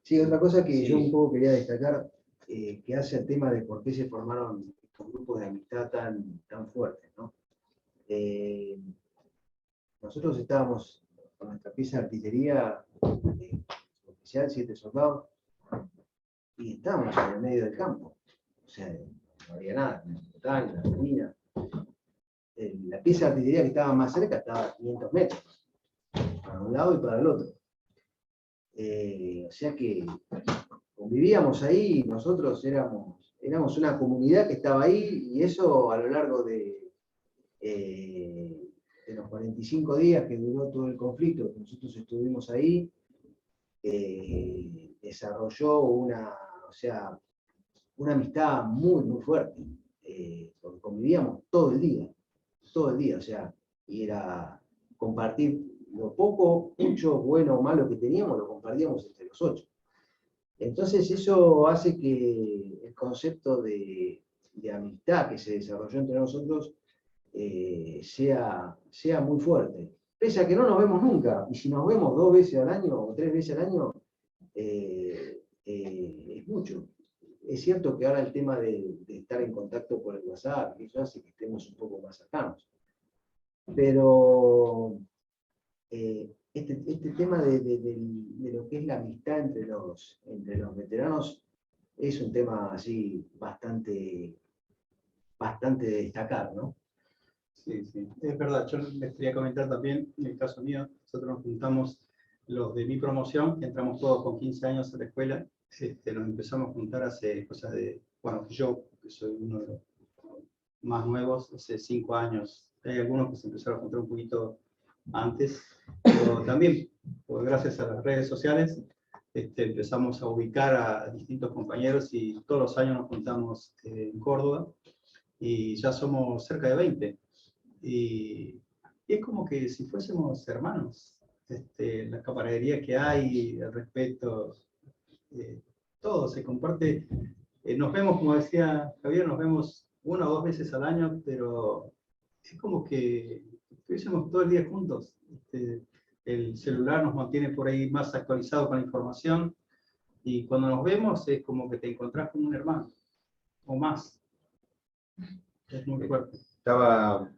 Sí, otra cosa que sí. yo un poco quería destacar, que hace el tema de por qué se formaron estos grupos de amistad tan fuertes, ¿no? Nosotros estábamos con nuestra pieza de artillería oficial, 7 soldados, y estábamos en el medio del campo. O sea, no había nada, ni montaña, ni avenida. La pieza de artillería que estaba más cerca estaba a 500 metros, para un lado y para el otro. O sea que convivíamos ahí, nosotros éramos una comunidad que estaba ahí, y eso a lo largo de los 45 días que duró todo el conflicto, que nosotros estuvimos ahí, desarrolló una amistad muy, muy fuerte, porque convivíamos todo el día, o sea, y era compartir lo poco, mucho, bueno o malo que teníamos, lo compartíamos entre los 8. Entonces eso hace que el concepto de amistad que se desarrolló entre nosotros sea muy fuerte. Pese a que no nos vemos nunca, y si nos vemos 2 veces al año o 3 veces al año, es mucho. Es cierto que ahora el tema de estar en contacto por el WhatsApp, eso hace que estemos un poco más cercanos. Pero este tema de lo que es la amistad entre los veteranos es un tema así bastante de destacar, ¿no? Sí, sí, es verdad. Yo les quería comentar también, en el caso mío, nosotros nos juntamos los de mi promoción, que entramos todos con 15 años a la escuela, nos empezamos a juntar hace cosas de, bueno, yo que soy uno de los más nuevos, hace 5 años. Hay algunos que se empezaron a juntar un poquito antes, pero también, pues, gracias a las redes sociales, empezamos a ubicar a distintos compañeros y todos los años nos juntamos en Córdoba y ya somos cerca de 20. Y es como que si fuésemos hermanos. La camaradería que hay, el respeto, todo se comparte. Nos vemos, como decía Javier, nos vemos 1 o 2 veces al año, pero es como que estuviésemos todo el día juntos. El celular nos mantiene por ahí más actualizados con la información y cuando nos vemos es como que te encontrás con un hermano o más. Es muy fuerte.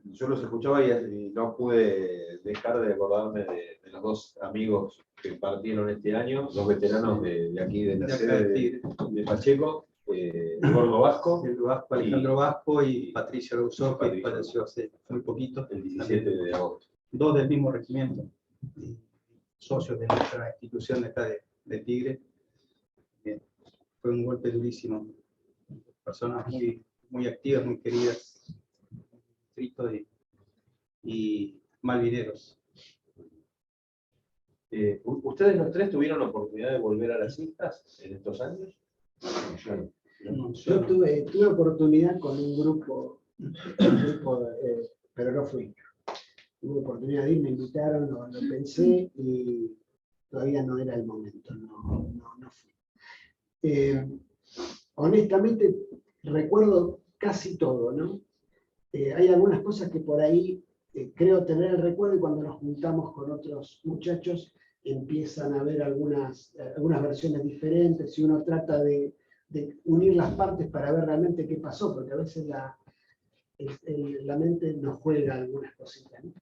Yo los escuchaba y no pude dejar de acordarme de los 2 amigos que partieron este año, 2 veteranos de aquí de la sede de Pacheco, el Gordo Vasco, Alejandro Vasco y Patricio Rousseau, que falleció hace muy poquito. el 17 de agosto. 2 del mismo regimiento, socios de nuestra institución de acá de Tigre. Fue un golpe durísimo. Personas muy, muy activas, muy queridas, y malvineros. ¿Ustedes los 3 tuvieron la oportunidad de volver a las islas en estos años? Yo tuve oportunidad con un grupo, pero no fui. Tuve oportunidad de ir, me invitaron, lo pensé y todavía no era el momento, no fui. Honestamente, recuerdo casi todo, ¿no? Hay algunas cosas que por ahí creo tener el recuerdo y cuando nos juntamos con otros muchachos empiezan a haber algunas versiones diferentes y uno trata de unir las partes para ver realmente qué pasó, porque a veces la mente nos juega algunas cositas, ¿no?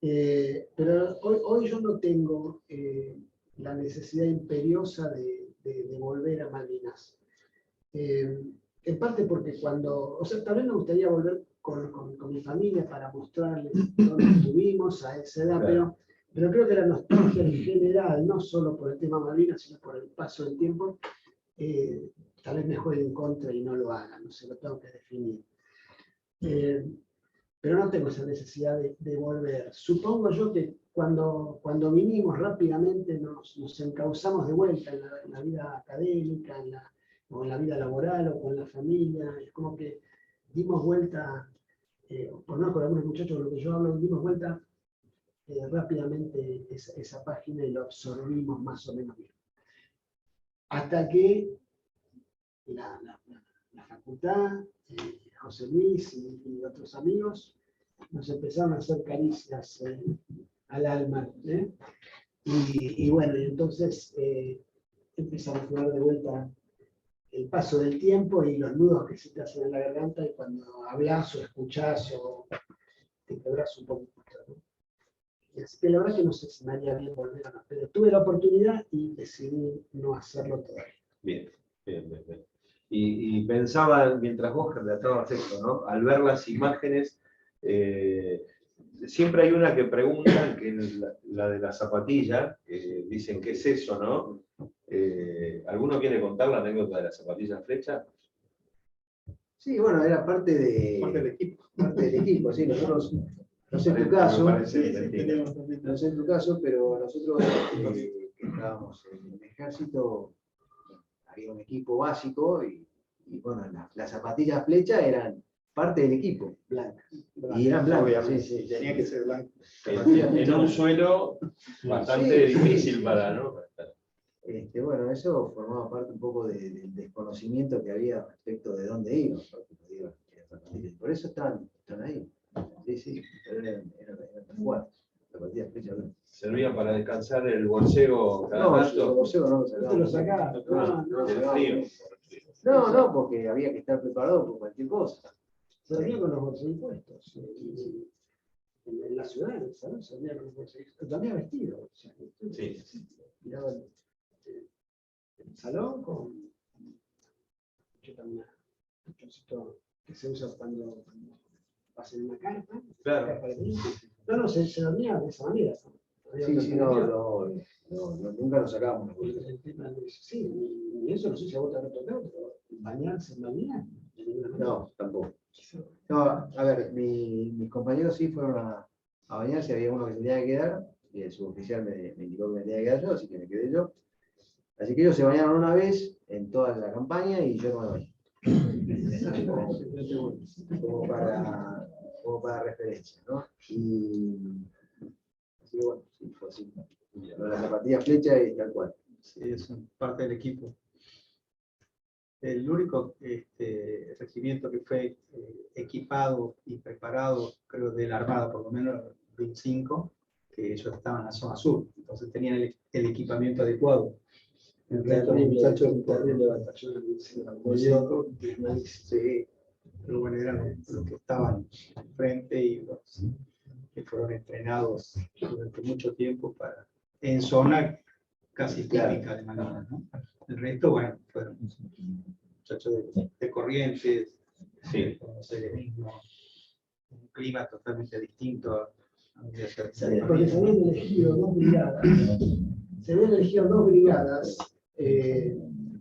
Pero hoy yo no tengo la necesidad imperiosa de volver a Malvinas. En parte porque también me gustaría volver con mi familia para mostrarles dónde estuvimos a esa edad, Claro. pero creo que la nostalgia en general, no solo por el tema Malvinas, sino por el paso del tiempo, tal vez me juegue en contra y no lo haga, no sé, lo tengo que definir. Pero no tengo esa necesidad de volver. Supongo yo que cuando vinimos rápidamente nos encauzamos de vuelta en la vida académica, o en la vida laboral o con la familia. Es como que dimos vuelta, por no con algunos muchachos con los que yo hablo, dimos vuelta rápidamente esa página y lo absorbimos más o menos bien. Hasta que la facultad, José Luis y otros amigos nos empezaron a hacer caricias al alma. Y bueno, y entonces empezamos a jugar de vuelta el paso del tiempo y los nudos que se te hacen en la garganta y cuando hablas o escuchás o te quebras un poquito, ¿no? Así que la verdad que no sé si me haría bien volver a no, pero tuve la oportunidad y decidí no hacerlo todavía. Bien. Y pensaba, mientras vos relatabas esto, ¿no? Al ver las imágenes, siempre hay una que pregunta, que es la de la zapatilla, dicen, ¿qué es eso, no? ¿Alguno quiere contar la anécdota de la zapatilla flecha? Sí, bueno, era parte del equipo. Parte del equipo, sí, nosotros, no sé tu caso, no sé tu caso, pero nosotros que estábamos en el ejército, había un equipo básico y bueno, las zapatillas flecha eran parte del equipo, blancas. Y eran blancas, sí. Tenía que ser blanco. En un suelo bastante difícil para, ¿no? Bueno, eso formaba parte un poco del desconocimiento que había respecto de dónde iban. Por eso están ahí. Sí, pero eran fuertes. Zapatillas flecha blancas. Servían para descansar el bolseo cada tanto. El bolseo no lo sacaba. No, porque había que estar preparado por cualquier cosa. Servía con los bolsillos puestos. En la ciudad, en el salón, servía con los bolsillos. También vestido. O sea, Sí. miraba el salón con un chocito que se usa cuando pasan una carta. Claro. No, se dormía de esa manera. Sí, nunca nos sacábamos los bolsillos. Sí, y eso no sé si a vos te ha tocado, pero bañarse en Malvinas, en alguna manera? No, tampoco. No, a ver, mis compañeros sí fueron a bañarse, había uno que se tenía que quedar, y el suboficial me indicó que me tenía que quedar yo, así que me quedé yo. Así que ellos se bañaron una vez en toda la campaña y yo no me bañé. Como para referencia, ¿no? Y así que bueno, sí, fue así. La zapatilla flecha y tal cual. Sí, es parte del equipo. El único regimiento que fue equipado y preparado, creo, de la Armada, por lo menos 25, que ellos estaban en la zona sur, entonces tenían el equipamiento adecuado. El resto de los muchachos, sí, pero bueno, eran los que estaban al frente y los que fueron entrenados durante mucho tiempo en zona casi típica de Malvinas, ¿no? El resto, bueno, fueron muchachos de Corrientes, Sí. no sé, un clima totalmente distinto a Porque se habían elegido dos brigadas. Se habían elegido dos brigadas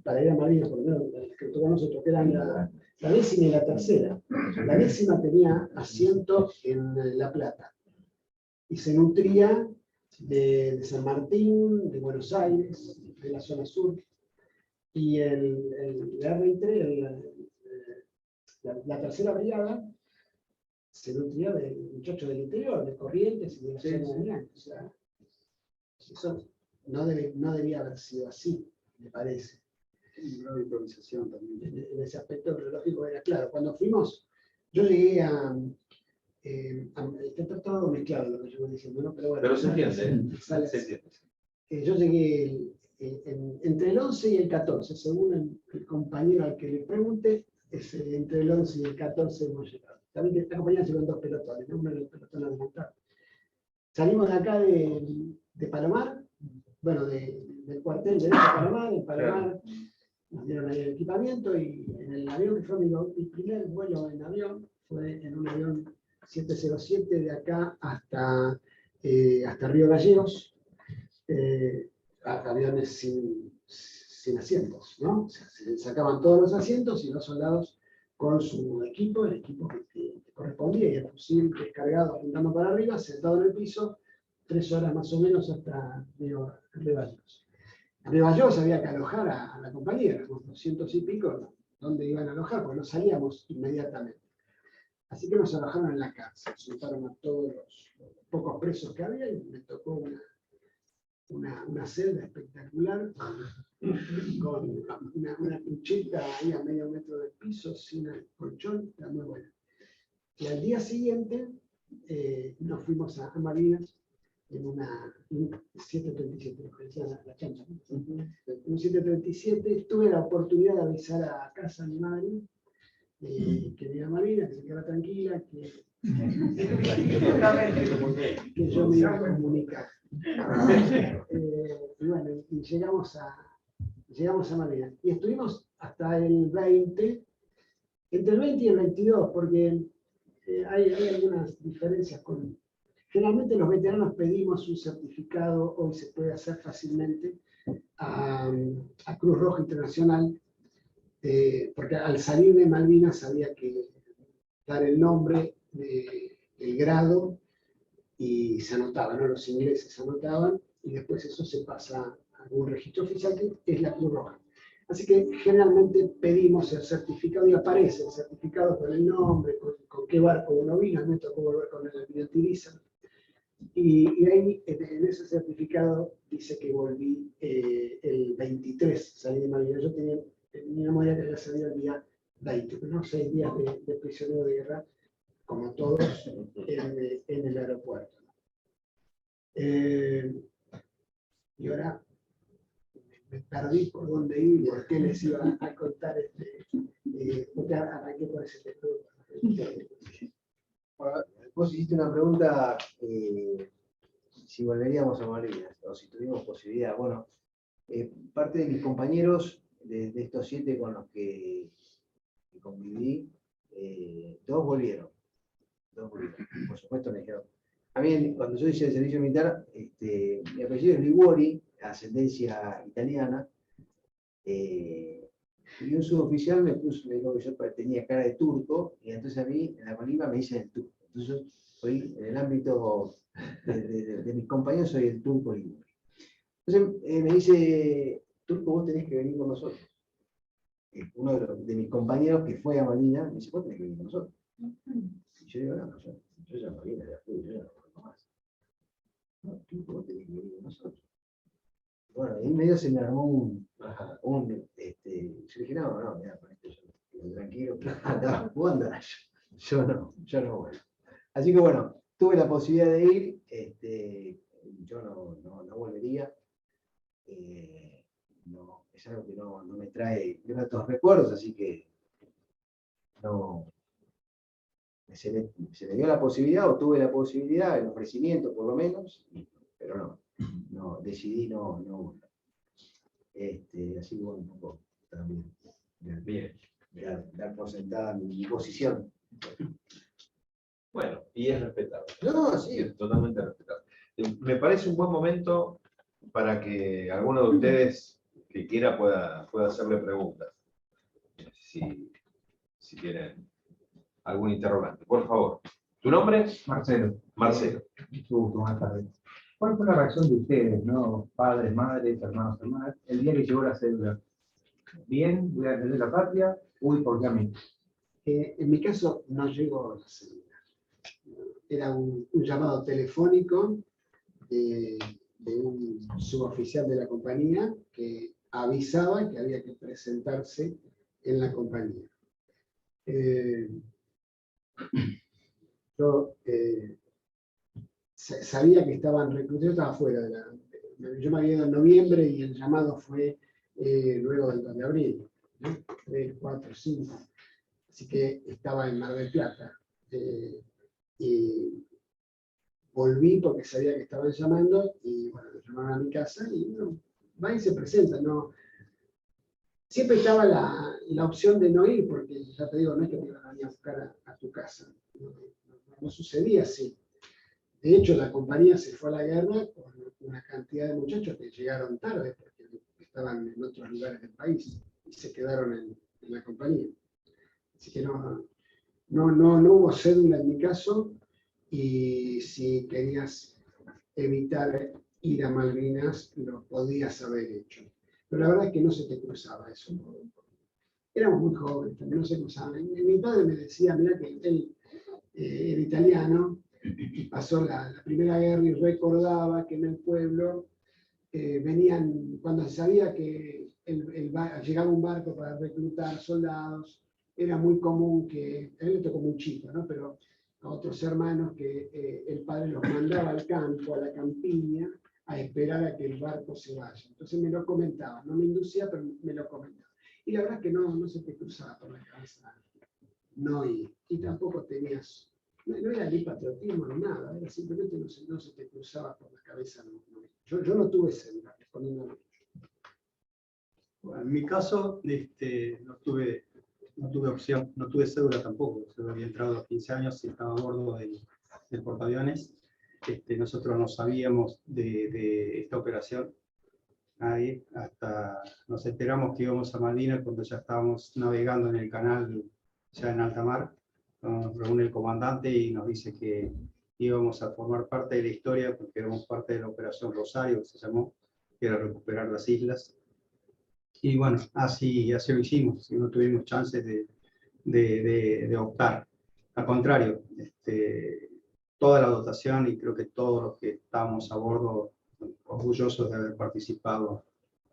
para ir a Malvinas, por lo menos las que tocó a nosotros, que eran la 10ª y la 3ª. La 10ª tenía asiento en La Plata y se nutría de San Martín, de Buenos Aires, de la zona sur. Y el R3, la 3ª brigada, se nutría de muchachos del interior, de Corrientes y de la zona de Miami. O sea, eso no debía haber sido así, me parece. una improvisación también. En ese aspecto biológico era claro. Cuando fuimos, yo llegué está todo mezclado lo que yo voy diciendo, ¿no? Pero bueno, Pero se entiende. sale Se así. entiende. Yo llegué entre el 11 y el 14, según el compañero al que le pregunte, entre el 11 y el 14 hemos llegado. También esta compañía llegó en 2 pelotones, ¿no? Uno era el pelotón adelantado. Salimos de acá de Palomar, bueno, del cuartel de Palomar, en Palomar nos dieron ahí el equipamiento y en el avión que fue mi primer vuelo en avión, fue en un avión 707 de acá hasta Río Gallegos. Aviones sin asientos, ¿no? O sea, se sacaban todos los asientos y los soldados con su equipo, el equipo que correspondía, y el fusil descargado apuntando para arriba, sentado en el piso, 3 horas más o menos hasta Río Gallegos. En Río Gallegos había que alojar a la compañía, éramos 200 y pico, ¿no? ¿Dónde iban a alojar? Porque no salíamos inmediatamente. Así que nos alojaron en la cárcel, soltaron a todos los pocos presos que había y me tocó una celda espectacular con una cucheta ahí a medio metro del piso, sin colchón, era muy buena. Y al día siguiente nos fuimos a Malvinas en un 737, lo que decía la chancha, ¿no? En un 737 tuve la oportunidad de avisar a casa a mi madre que me iba a Malvinas, que se quedara tranquila, que yo me iba a comunicar. Y bueno, y llegamos a Malvinas. Y estuvimos hasta el 20, entre el 20 y el 22, porque hay algunas diferencias con... Generalmente los veteranos pedimos un certificado, hoy se puede hacer fácilmente, a Cruz Roja Internacional, porque al salir de Malvinas había que dar el nombre, el grado, y se anotaba, ¿no? Los ingleses anotaban, y después eso se pasa a algún registro oficial que es la Cruz Roja. Así que generalmente pedimos el certificado y aparece el certificado con el nombre, con qué barco uno vino, me tocó volver con el almirante Iriza. Y ahí en ese certificado dice que volví el 23, salí de Malvinas. Yo tenía en mi memoria que había salido el día 20, ¿no? 6 días de prisionero de guerra, como todos en el aeropuerto. Y ahora me perdí por dónde ir y por qué les iba a contar porque arranqué por ese tema. Vos hiciste una pregunta, si volveríamos a Malvinas, o si tuvimos posibilidad. Bueno, parte de mis compañeros, de estos 7 con los que conviví, todos volvieron. Por supuesto me dijeron. A mí, cuando yo hice el servicio militar, mi apellido es Liguori, ascendencia italiana. Y un suboficial me dijo que yo tenía cara de turco, y entonces a mí en la colima me dicen el turco. Entonces yo soy, en el ámbito de mis compañeros, soy el turco libre. Entonces me dice, turco, vos tenés que venir con nosotros. Uno de mis compañeros que fue a Malvinas me dice, vos tenés que venir con nosotros. Y yo digo, no, yo ya Malvinas ya fui, yo ya no conozco más. No, turco, vos tenés que venir con nosotros. Bueno, ahí medio se me armó yo dije, no, mira, con esto yo tranquilo, andaba jugando, yo no voy. Así que bueno, tuve la posibilidad de ir, yo no volvería, no, es algo que no me trae gratos recuerdos, así que no, se me dio la posibilidad, o tuve la posibilidad, el ofrecimiento por lo menos, pero no, decidí no volver. Así que bueno, un poco también Bien. dar por sentada mi posición. Bueno, y es respetable. No, sí. Es totalmente respetable. Me parece un buen momento para que alguno de ustedes que quiera pueda hacerle preguntas. Si tienen algún interrogante. Por favor. ¿Tu nombre? Marcelo. Marcelo. Mucho gusto, buenas tardes. ¿Cuál fue la reacción de ustedes, no? Padres, madres, hermanos, hermanas, el día que llegó la cédula? Bien, voy a defender la patria, uy, ¿por qué a mí? En mi caso no llegó la cédula. Era un llamado telefónico de un suboficial de la compañía que avisaba que había que presentarse en la compañía. Yo sabía que estaban reclutados, yo estaba fuera yo me había ido en noviembre y el llamado fue luego del 2 de abril, ¿no? 3, 4, 5. Así que estaba en Mar del Plata. Y volví porque sabía que estaban llamando y bueno, me llamaron a mi casa y bueno, va y se presenta, ¿no? Siempre estaba la opción de no ir porque ya te digo, no es que te iban a venir a buscar a tu casa, no sucedía así. De hecho, la compañía se fue a la guerra con una cantidad de muchachos que llegaron tarde porque estaban en otros lugares del país y se quedaron en la compañía. Así que no hubo cédula en mi caso, y si querías evitar ir a Malvinas, lo podías haber hecho. Pero la verdad es que no se te cruzaba eso. Éramos muy jóvenes, también no se cruzaba. Mi padre me decía, mira que él era italiano, y pasó la Primera Guerra y recordaba que en el pueblo venían, cuando sabía que llegaba un barco para reclutar soldados, era muy común que, a él le tocó muy chico, ¿no? Pero a otros hermanos que el padre los mandaba al campo, a la campiña, a esperar a que el barco se vaya. Entonces me lo comentaba, no me inducía, pero me lo comentaba. Y la verdad es que no se te cruzaba por la cabeza no ir. Y tampoco tenías, no era ni patriotismo ni nada, era simplemente no se te cruzaba por la cabeza no ir. Yo no tuve cédula, respondiendo. Bueno, en mi caso, no tuve opción, no tuve cédula tampoco. Yo había entrado a los 15 años y estaba a bordo del portaaviones. Nosotros no sabíamos de esta operación, nadie, hasta nos enteramos que íbamos a Malvinas cuando ya estábamos navegando en el canal, ya en alta mar. Nos reúne el comandante y nos dice que íbamos a formar parte de la historia porque éramos parte de la operación Rosario, que se llamó, que era recuperar las islas. Y bueno, así lo hicimos, y no tuvimos chances de optar. Al contrario, toda la dotación y creo que todos los que estábamos a bordo, orgullosos de haber participado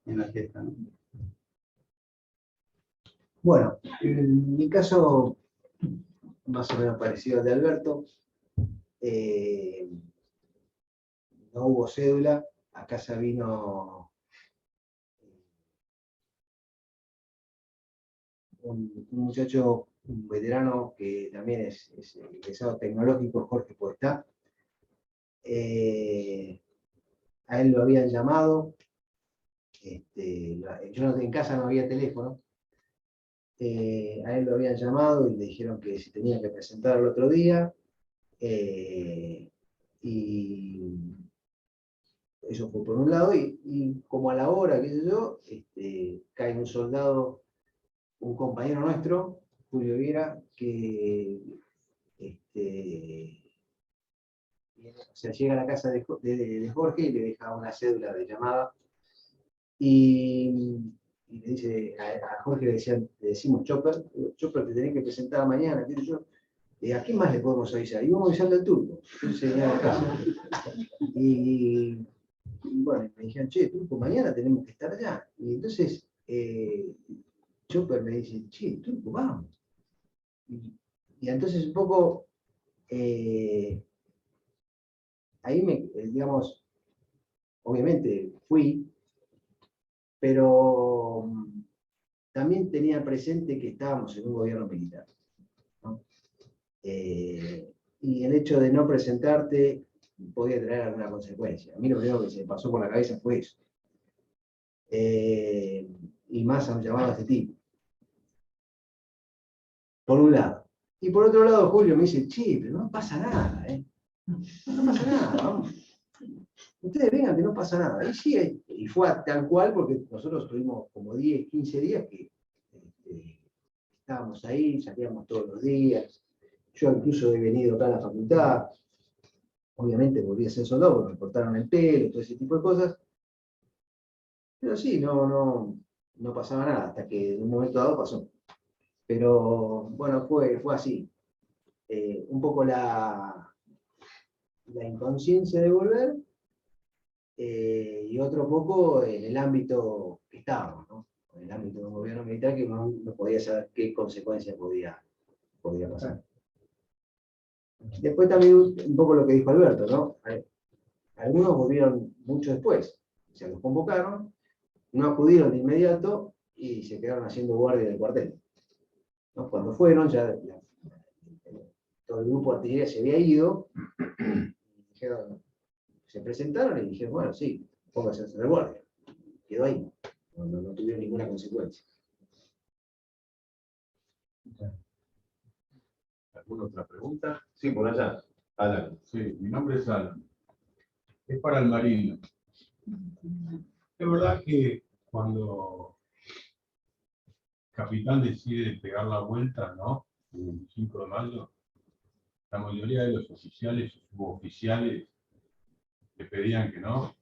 en la gesta, ¿no? Bueno, en mi caso, más o menos parecido al de Alberto, no hubo cédula, a casa vino un muchacho, un veterano que también es egresado tecnológico, Jorge Podestá. A él lo habían llamado, en casa no había teléfono, a él lo habían llamado y le dijeron que se tenía que presentar el otro día, y eso fue por un lado, y como a la hora, qué sé yo, cae un soldado un compañero nuestro, Julio Viera, que o sea, llega a la casa de Jorge y le deja una cédula de llamada. Y le dice, a Jorge le decimos Chopper, Chopper, te tenés que presentar mañana, ¿qué sé yo? ¿A quién más le podemos avisar? Y vamos a avisarle al Turco. Entonces venía a la casa. Y bueno, me dijeron, che, Turco, mañana tenemos que estar allá. Y entonces Chopper me dice, che, Turco, vamos. Y entonces un poco, ahí digamos, obviamente fui, pero también tenía presente que estábamos en un gobierno militar, ¿no? Y el hecho de no presentarte podía traer alguna consecuencia. A mí lo primero que se me pasó por la cabeza fue eso. Y más a un llamado a este tipo. Por un lado. Y por otro lado, Julio me dice, che, pero no pasa nada, ¿eh? No pasa nada, vamos. Ustedes vengan que no pasa nada. Y sí, y fue tal cual, porque nosotros tuvimos como 10, 15 días que estábamos ahí, salíamos todos los días. Yo incluso he venido acá a la facultad. Obviamente volví a ser soldado porque me cortaron el pelo, todo ese tipo de cosas. Pero sí, no pasaba nada, hasta que en un momento dado pasó. Pero bueno, fue así. Un poco la inconsciencia de volver, y otro poco en el ámbito que estábamos, ¿no? En el ámbito de un gobierno militar que no podía saber qué consecuencias podía pasar. Después también un poco lo que dijo Alberto, ¿no? Algunos volvieron mucho después, se los convocaron, no acudieron de inmediato y se quedaron haciendo guardia del cuartel, ¿no? Cuando fueron, ya todo el grupo de artillería se había ido, dijeron, se presentaron y dijeron, bueno, sí, póngase a hacer guardia. Quedó ahí, no tuvieron ninguna consecuencia. ¿Alguna otra pregunta? Sí, por allá. Alan. Sí, mi nombre es Alan. Es para el marino. Es verdad que cuando Capitán decide pegar la vuelta, ¿no? El 25 de mayo, la mayoría de los oficiales o suboficiales le pedían que no.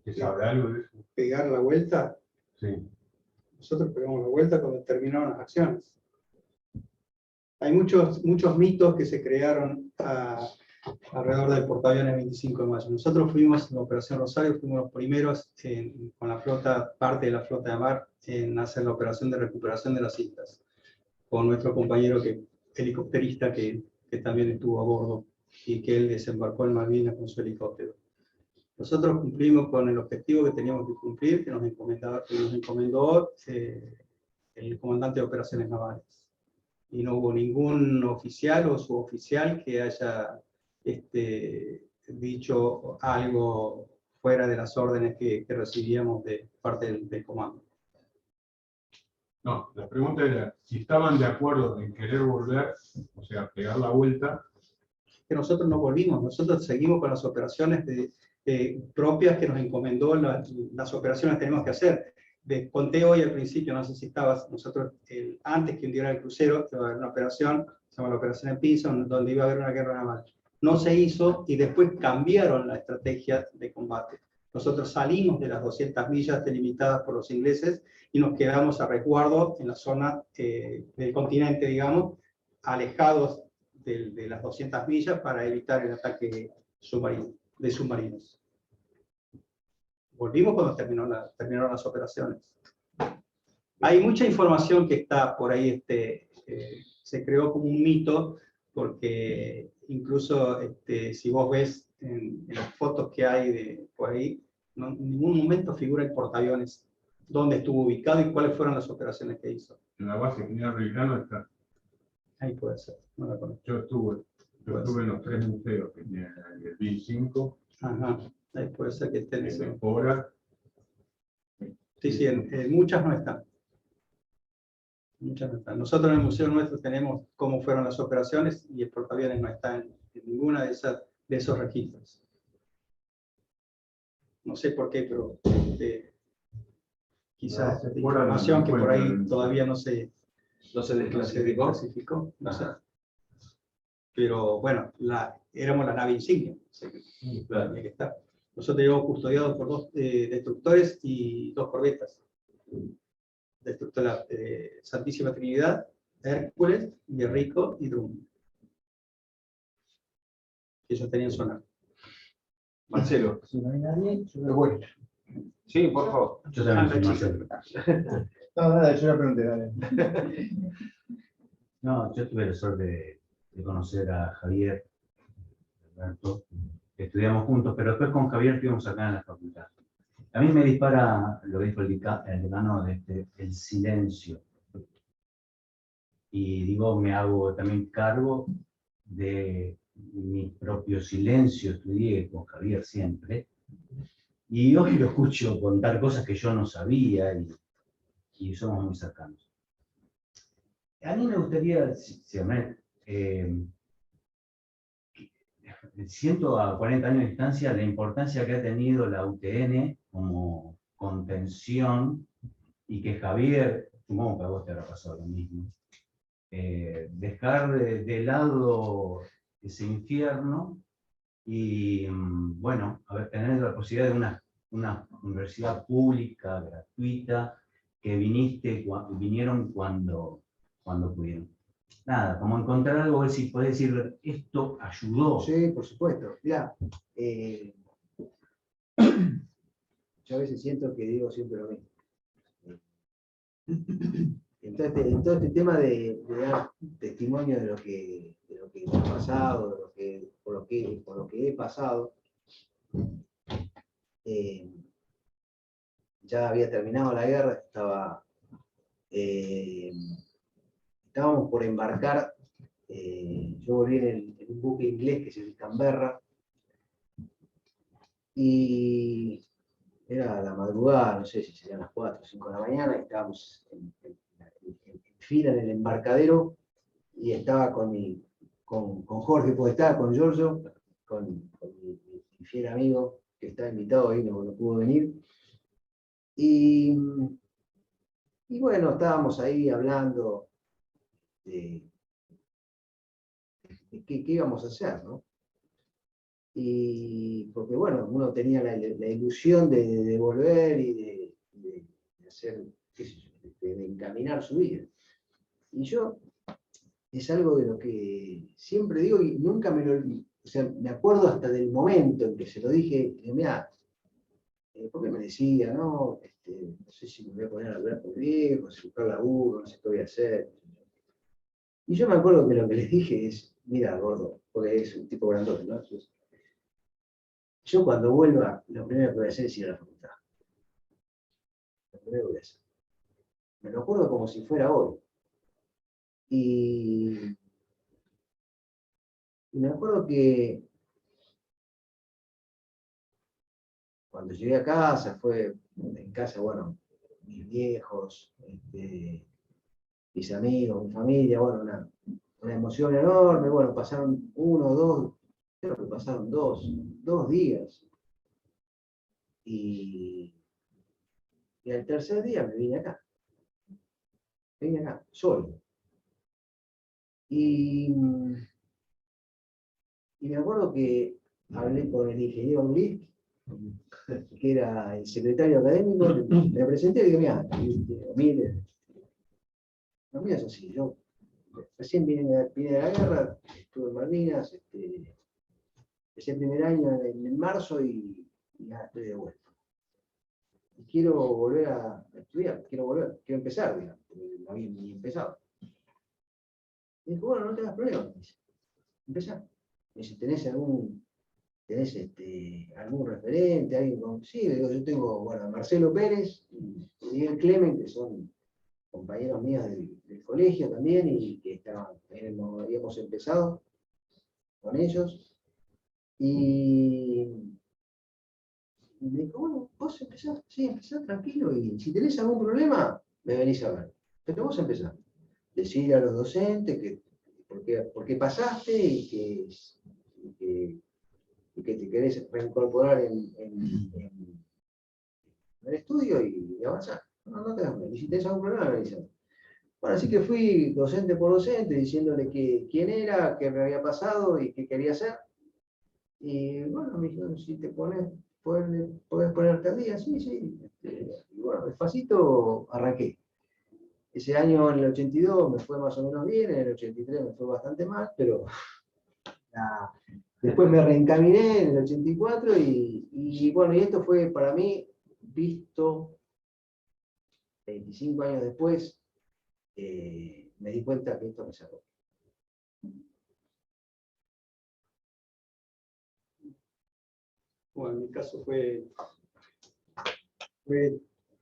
¿Se sabe algo de eso? Pegar la vuelta. Sí. Nosotros pegamos la vuelta cuando terminaron las acciones. Hay muchos mitos que se crearon alrededor del portaaviones 25 de mayo. Nosotros fuimos en la Operación Rosario, fuimos los primeros con la flota, parte de la flota de mar, en hacer la operación de recuperación de las islas, con nuestro compañero helicópterista que también estuvo a bordo y que él desembarcó en Malvinas con su helicóptero. Nosotros cumplimos con el objetivo que teníamos que cumplir, que nos encomendó el comandante de operaciones navales. Y no hubo ningún oficial o suboficial que haya dicho algo fuera de las órdenes que recibíamos de parte del comando. No, la pregunta era si estaban de acuerdo en querer volver, o sea, pegar la vuelta. Que nosotros no volvimos, nosotros seguimos con las operaciones propias que nos encomendó las operaciones que tenemos que hacer. Conté hoy al principio, no sé si estabas, nosotros antes que hundiera el crucero, iba a haber una operación, se llama la operación Pinson, donde iba a haber una guerra naval. No se hizo y después cambiaron la estrategia de combate. Nosotros salimos de las 200 millas delimitadas por los ingleses y nos quedamos a resguardo en la zona del continente, digamos, alejados de las 200 millas para evitar el ataque de submarinos. Volvimos cuando terminaron las operaciones. Hay mucha información que está por ahí, se creó como un mito, porque incluso si vos ves en las fotos que hay por ahí, en ningún momento figura el portaaviones, dónde estuvo ubicado y cuáles fueron las operaciones que hizo. En la base General Belgrano está. Ahí puede ser, no la conozco. Yo estuve en los 3 museos que tienen el BIN-5. Ajá, ahí puede ser que esté en ese. Sí, en muchas no están. Muchas no están. Nosotros en el museo nuestro tenemos cómo fueron las operaciones y el portaaviones no está en ninguna de esos registros. No sé por qué, pero quizás No, de fuera no información que por ahí encuentran. todavía no se ¿No se no se desclasificó? desclasificó, no sé. Pero bueno, éramos la nave insignia, así que Claro. tenía que estar. Nosotros llevamos custodiados por 2 destructores y 2 corbetas. Destructora Santísima Trinidad, Hércules, Guerrico y Drum. Ellos tenían sonar. Marcelo. Si no hay nadie, yo me voy. Sí, por favor. Yo también soy Anda, Marcelo. No, nada, yo le pregunté, dale. No, yo tuve la suerte de conocer a Javier, Alberto, que estudiamos juntos, pero después con Javier estuvimos acá en la facultad. A mí me dispara, lo dijo el decano, el silencio. Y digo, me hago también cargo de mi propio silencio, estudié con Javier siempre. Y hoy lo escucho contar cosas que yo no sabía y somos muy cercanos. A mí me gustaría, siento a 40 años de distancia la importancia que ha tenido la UTN como contención y que Javier, supongo que a vos te habrá pasado lo mismo, dejar de lado ese infierno y, bueno, tener la posibilidad de una universidad pública, gratuita, que vinieron cuando pudieron. Nada, como encontrar algo, ver si podés decir, esto ayudó. Sí, por supuesto. Mirá, yo a veces siento que digo siempre lo mismo. En todo este tema de dar testimonio de lo que me ha pasado, por lo que he pasado, ya había terminado la guerra, estábamos por embarcar, yo volví en un buque inglés que se llama Canberra, y era la madrugada, no sé si serían las 4 o 5 de la mañana, y estábamos en fila en el embarcadero, y estaba con Jorge, porque estaba con Giorgio, con mi fiel amigo, que está invitado ahí, no pudo venir. Y bueno, estábamos ahí hablando de qué íbamos a hacer, ¿no? Y porque bueno, uno tenía la ilusión de volver y de hacer, qué sé yo, de encaminar su vida. Y yo, es algo de lo que siempre digo y nunca me lo olvido. O sea, me acuerdo hasta del momento en que se lo dije, mirá, porque me decía, no, no sé si me voy a poner a hablar con viejo, si buscar laburo, no sé qué voy a hacer. Y yo me acuerdo que lo que les dije es, mira, gordo, porque es un tipo grandote, ¿no? Entonces, yo cuando vuelva, lo primero que voy a hacer es ir a la facultad. Lo primero que voy a hacer. Me lo acuerdo como si fuera hoy. Y me acuerdo que cuando llegué a casa, fue en casa, bueno, mis viejos, mis amigos, mi familia, bueno, una emoción enorme, bueno, pasaron creo que pasaron dos días. Y al tercer día me vine acá, solo. Y me acuerdo que hablé con el ingeniero Luis, que era el secretario académico, me presenté y le dije, mire, lo mío es así, yo recién vine de la guerra, estuve en Malvinas, ese primer año en marzo y ya estoy de vuelta. Y quiero volver a estudiar, quiero empezar, digamos, porque no había ni empezado. Y dijo, bueno, no tengas problemas, me dice, empezá. Me dice, ¿tenés algún referente? ¿Alguien con...? Sí, le digo, yo tengo, bueno, a Marcelo Pérez y Miguel Clemen, que son compañeros míos del colegio también, y que habíamos empezado con ellos. Y me dijo, bueno, vos empezás, sí, empezá tranquilo, y si tenés algún problema, me venís a ver. Pero vos empezás. Decirle a los docentes por qué pasaste y que te querés reincorporar en el estudio y avanzar. no te das cuenta. Y si tenés algún problema, me avisas. Bueno, así que fui docente por docente, diciéndole quién era, qué me había pasado y qué quería hacer. Y bueno, me dijeron, si te podés ponerte al día, sí, sí. Y bueno, despacito arranqué. Ese año, en el 82, me fue más o menos bien, en el 83 me fue bastante mal, pero después me reencaminé en el 84 y bueno, y esto fue para mí, visto 25 años después, me di cuenta que esto me sacó. Bueno, en mi caso fue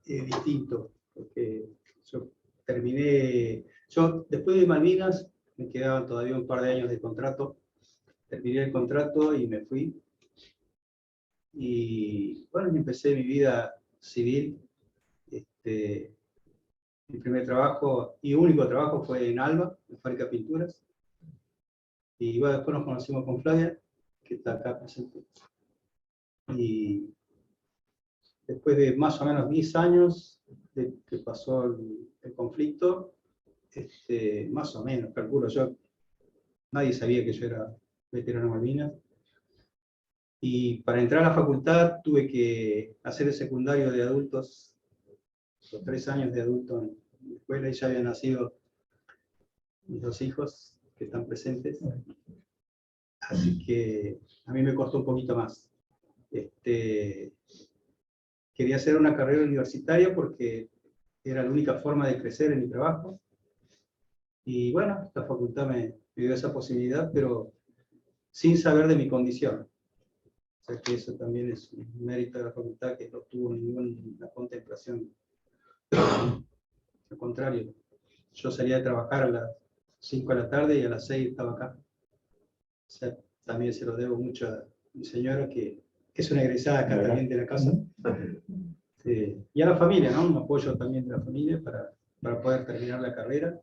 distinto, porque yo después de Malvinas, me quedaban todavía un par de años de contrato, terminé el contrato y me fui. Y bueno, empecé mi vida civil. Mi primer trabajo y único trabajo fue en Alba, en fábrica de pinturas. Y bueno, después nos conocimos con Flavia, que está acá presente. Y después de más o menos 10 años de que pasó el conflicto, más o menos, calculo yo, nadie sabía que yo era veterano Malvinas. Y para entrar a la facultad tuve que hacer el secundario de adultos, los 3 años de adulto en la escuela, y ya habían nacido mis 2 hijos que están presentes. Así que a mí me costó un poquito más. Quería hacer una carrera universitaria porque era la única forma de crecer en mi trabajo. Y bueno, esta facultad me dio esa posibilidad, pero sin saber de mi condición. O sea que eso también es un mérito de la facultad, que no tuvo ninguna contemplación. Al contrario, yo salía de trabajar a las 5 de la tarde y a las 6 estaba acá. O sea, también se lo debo mucho a mi señora, que es una egresada acá también de la casa. Y a la familia, ¿no? Un apoyo también de la familia para poder terminar la carrera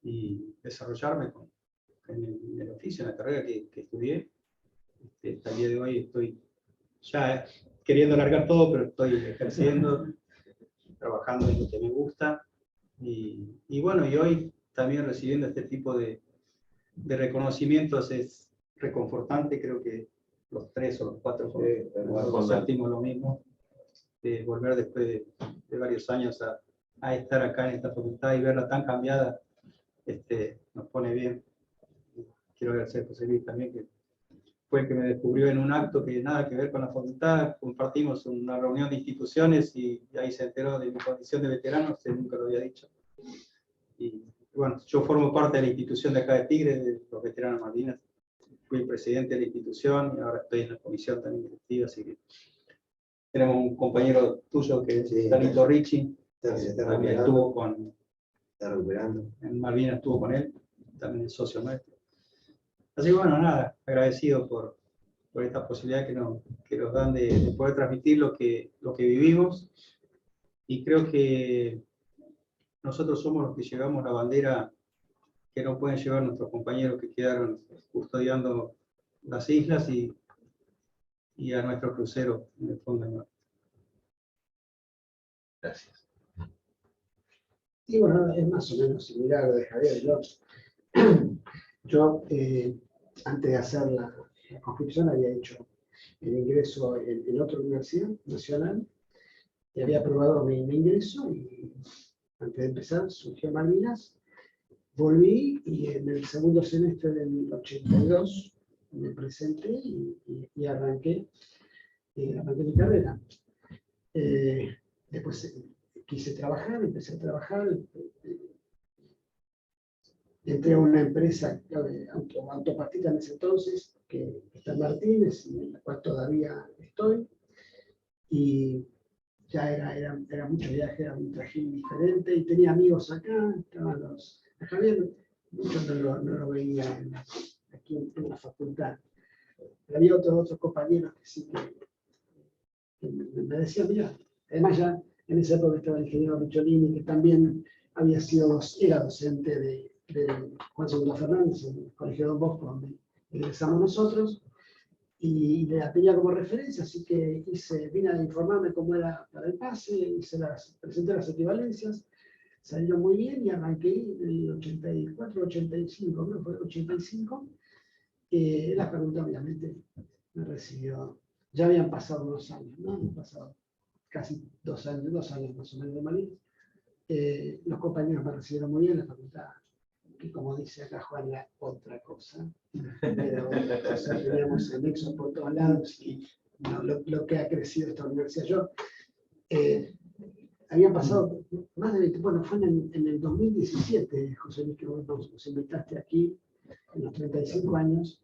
y desarrollarme en el oficio, en la carrera que estudié. Hasta el día de hoy estoy ya queriendo largar todo, pero estoy ejerciendo, trabajando en lo que me gusta. Y bueno, y hoy también recibiendo este tipo de reconocimientos es reconfortante. Creo que los 3 o los 4 sentimos lo mismo, de volver después de varios años a estar acá en esta facultad y verla tan cambiada, nos pone bien. Quiero agradecer a José Luis también, que fue el que me descubrió en un acto que nada que ver con la facultad. Compartimos una reunión de instituciones y ahí se enteró de mi condición de veterano, que nunca lo había dicho. Y bueno, yo formo parte de la institución de acá de Tigre, de los veteranos Malvinas. Fui presidente de la institución y ahora estoy en la comisión también directiva, así que tenemos un compañero tuyo que es Danito Ricci, también estuvo con... Está recuperando. En Malvinas estuvo con él, también es socio nuestro. Así que bueno, nada, agradecido por esta posibilidad que nos dan de poder transmitir lo que vivimos. Y creo que nosotros somos los que llevamos la bandera que no pueden llevar nuestros compañeros que quedaron custodiando las islas y a nuestro crucero en el fondo del mar. Gracias. Y bueno, es más o menos similar a lo de Javier. Yo antes de hacer la conscripción, había hecho el ingreso en otra universidad nacional y había aprobado mi ingreso, y antes de empezar surgió Malvinas. Volví y en el segundo semestre del 82 me presenté y arranqué mi carrera. Después quise trabajar, empecé a trabajar, entré a una empresa autopartita en ese entonces, que está en Martínez, y en la cual todavía estoy, y ya era mucho viaje, era un trajín diferente, y tenía amigos acá, estaban a Javier, muchos no lo veía aquí en la facultad. Pero había otros compañeros que sí que me decían, mira, además ya en esa época estaba el ingeniero Ricciolini, que también era docente de Juan Segundo Fernández, en el Colegio Don Bosco, donde ingresamos nosotros, y la tenía como referencia, así que vine a informarme cómo era para el pase, presenté las equivalencias, salieron muy bien y arranqué en el 84, 85, ¿no? Fue 85. La facultad obviamente me recibió, ya habían pasado unos años, ¿no? Han pasado casi 2 años más o menos de Malvinas. Los compañeros me recibieron muy bien, la facultad, que como dice acá Juan, era otra cosa. Era otra cosa, teníamos anexos por todos lados y no, lo que ha crecido esta universidad. Yo, habían pasado más de 20, bueno, fue en el 2017, José Luis, que vos nos invitaste aquí, en los 35 años.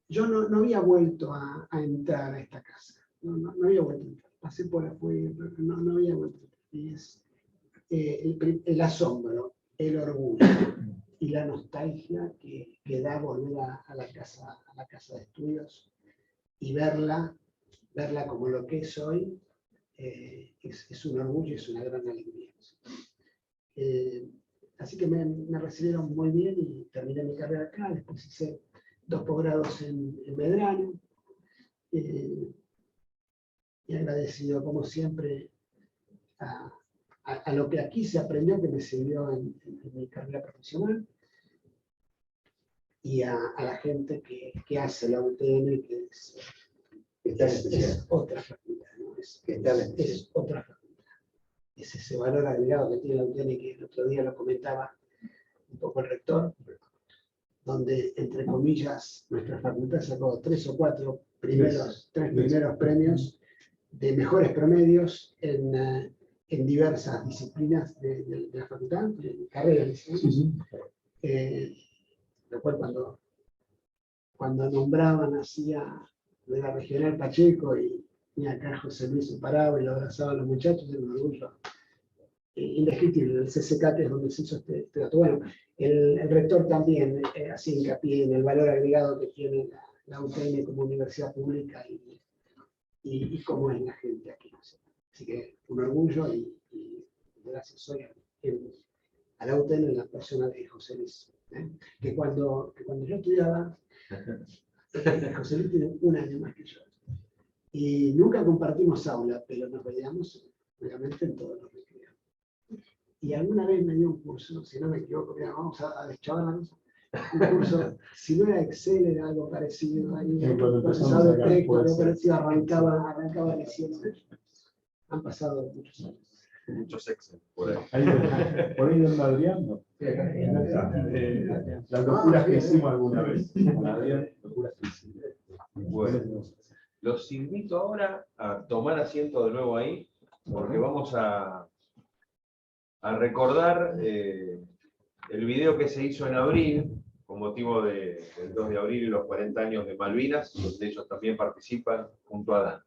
Yo no había vuelto a entrar a esta casa, no había vuelto a entrar, pasé por afuera, no había vuelto a entrar. Y es el asombro, el orgullo y la nostalgia que da volver a la casa de estudios y verla como lo que es hoy, es un orgullo y es una gran alegría. Así que me recibieron muy bien y terminé mi carrera acá, después hice 2 posgrados en Medrano, y agradecido como siempre a lo que aquí se aprendió, que me sirvió en mi carrera profesional, y a la gente que hace la UTN, que es otra facultad, ¿no? Es otra facultad. Es ese valor agregado que tiene la UTN, que el otro día lo comentaba un poco el rector, donde, entre comillas, nuestra facultad sacó 3 o 4 primeros premios de mejores promedios en diversas disciplinas de la facultad, de carreras. Lo cual cuando nombraban así de la regional Pacheco y acá José Luis se paraba y lo abrazaban los muchachos, era un orgullo indescriptible. El CCK, que es donde se hizo este dato. Bueno, el rector también hacía hincapié en el valor agregado que tiene la UTN como universidad pública y cómo es la gente aquí. Así que un orgullo y gracias hoy a la UTN en la persona de José Luis. Que cuando yo estudiaba, José Luis tiene 1 año más que yo. Y nunca compartimos aula, pero nos veíamos obviamente en todos los recreos. Y alguna vez me dio un curso, si no me equivoco, mira, vamos a deschavarnos, un curso, si no era Excel, era algo parecido, ahí, procesador de texto, algo parecido, arrancaba leyendo. Han pasado muchos años. Muchos Excel por ahí. Por ahí anda Adrián, ¿no? Las locuras que hicimos alguna vez. Con Adrián, locuras que hicimos. Bueno, los invito ahora a tomar asiento de nuevo ahí, porque vamos a recordar el video que se hizo en abril, con motivo del 2 de abril y los 40 años de Malvinas, donde ellos también participan junto a Dan.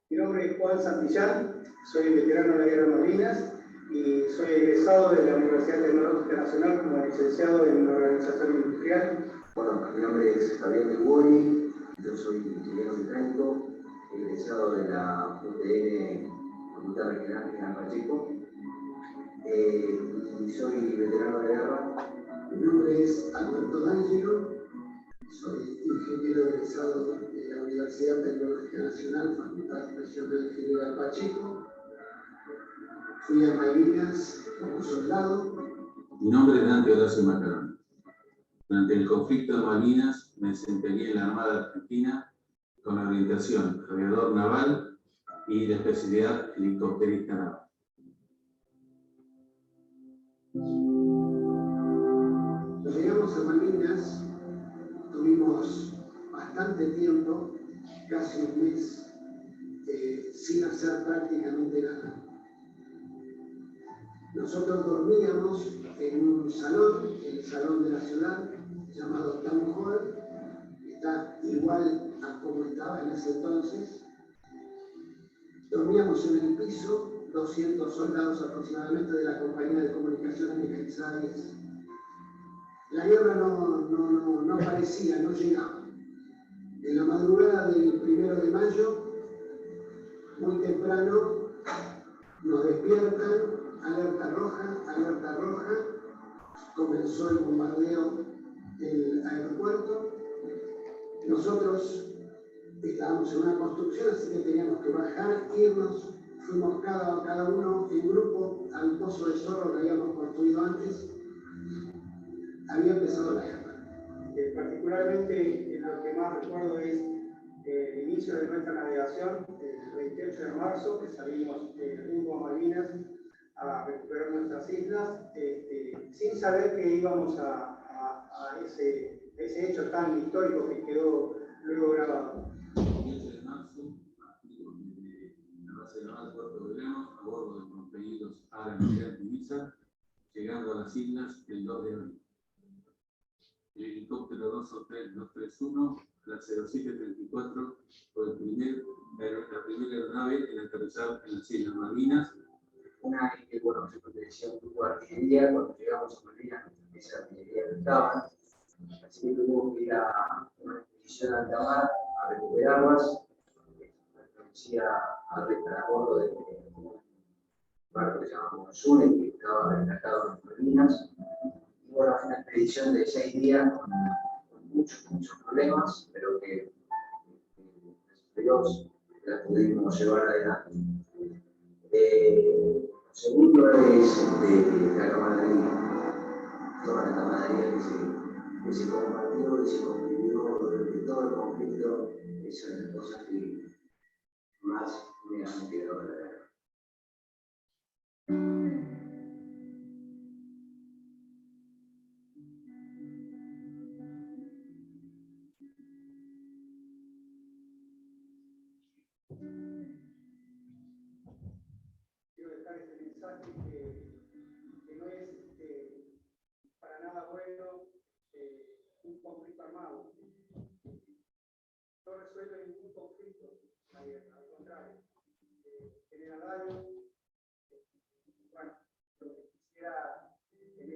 Mi nombre es Juan Santillán, soy veterano de la Guerra de Malvinas y soy egresado de la Universidad Tecnológica Nacional como licenciado en Organización Industrial. Bueno, mi nombre es Javier de Buoni, yo soy ingeniero mecánico, egresado de la UTN, Facultad Regional General Pacheco, y soy veterano de guerra. Mi nombre es Alberto D'Angelo, soy ingeniero egresado de la Universidad Tecnológica Nacional, Facultad Regional General Pacheco. Fui a Malvinas como soldado. Mi nombre es Dante Horacio Macarón. Durante el conflicto de Malvinas me desempeñé en la Armada Argentina con orientación aviador naval y la especialidad helicópterista naval. Cuando llegamos a Malvinas, tuvimos bastante tiempo, casi un mes, sin hacer prácticamente nada. Nosotros dormíamos en un salón, el salón de la ciudad, llamado Town Hall, que está igual a como estaba en ese entonces. Dormíamos en el piso, 200 soldados aproximadamente de la compañía de comunicaciones mecanizadas. La guerra no aparecía, no llegaba. En la madrugada del 1 de mayo, muy temprano, nos despiertan, alerta roja, comenzó el bombardeo del aeropuerto. Nosotros estábamos en una construcción, así que teníamos que bajar, irnos. Fuimos cada uno en grupo al pozo de Zorro que habíamos construido antes. Había empezado la guerra. Particularmente lo que más recuerdo es el inicio de nuestra navegación, el 28 de marzo, que salimos rumbo a Malvinas a recuperar nuestras islas, sin saber que íbamos a ese hecho tan histórico que quedó luego grabado. El 28 de marzo, desde la base naval Puerto Belgrano, a bordo de Prompellidos Ara Ibiza, llegando a las islas el 2 de abril. El helicóptero 231, la 0734, fue la primera aeronave en aterrizar en las Islas Malvinas. Una vez que, bueno, se pertenecía a un grupo de artillería, cuando llegamos a Malvinas, esa artillería no estaba, así que tuvimos que ir a una expedición a alta mar a recuperarlas. Pertenecía a bordo de un barco que se llama Monzune, que estaba rescatado en Malvinas. Y bueno, fue una expedición de 6 días con muchos problemas, pero que Dios la pudimos llevar adelante. Lo segundo es la camaradería. Toda la camaradería que se compartió y se convivió durante todo el conflicto, esa es la cosa que más me han quedado de la guerra. Quiero dejar este mensaje que no es para nada bueno un conflicto armado. No resuelve ningún conflicto, al contrario, genera daño. Bueno, lo que quisiera en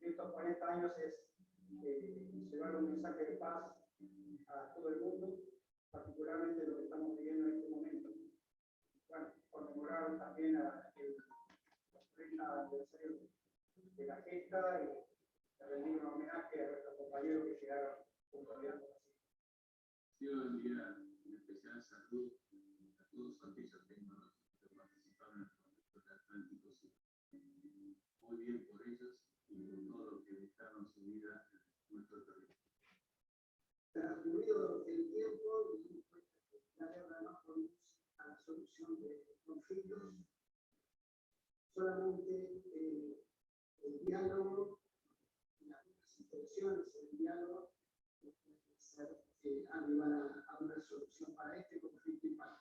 estos 40 años es llevar un mensaje de paz a todo el mundo, particularmente lo que estamos viviendo en este momento. Bueno, conmemorar también el 30 aniversario de la gesta y rendir un homenaje a nuestros compañeros que llegaron junto a Leandro. Quiero enviar un especial saludo a todos aquellos tecnólogos que participaron en el conflicto del Atlántico Sur. Muy bien por ellos y por todo lo que dejaron su vida en nuestro territorio. Transcurrido el tiempo, la guerra no conduce a la solución de conflictos, solamente el diálogo y las buenas intenciones del diálogo pueden ser arribar a una solución para este conflicto y para la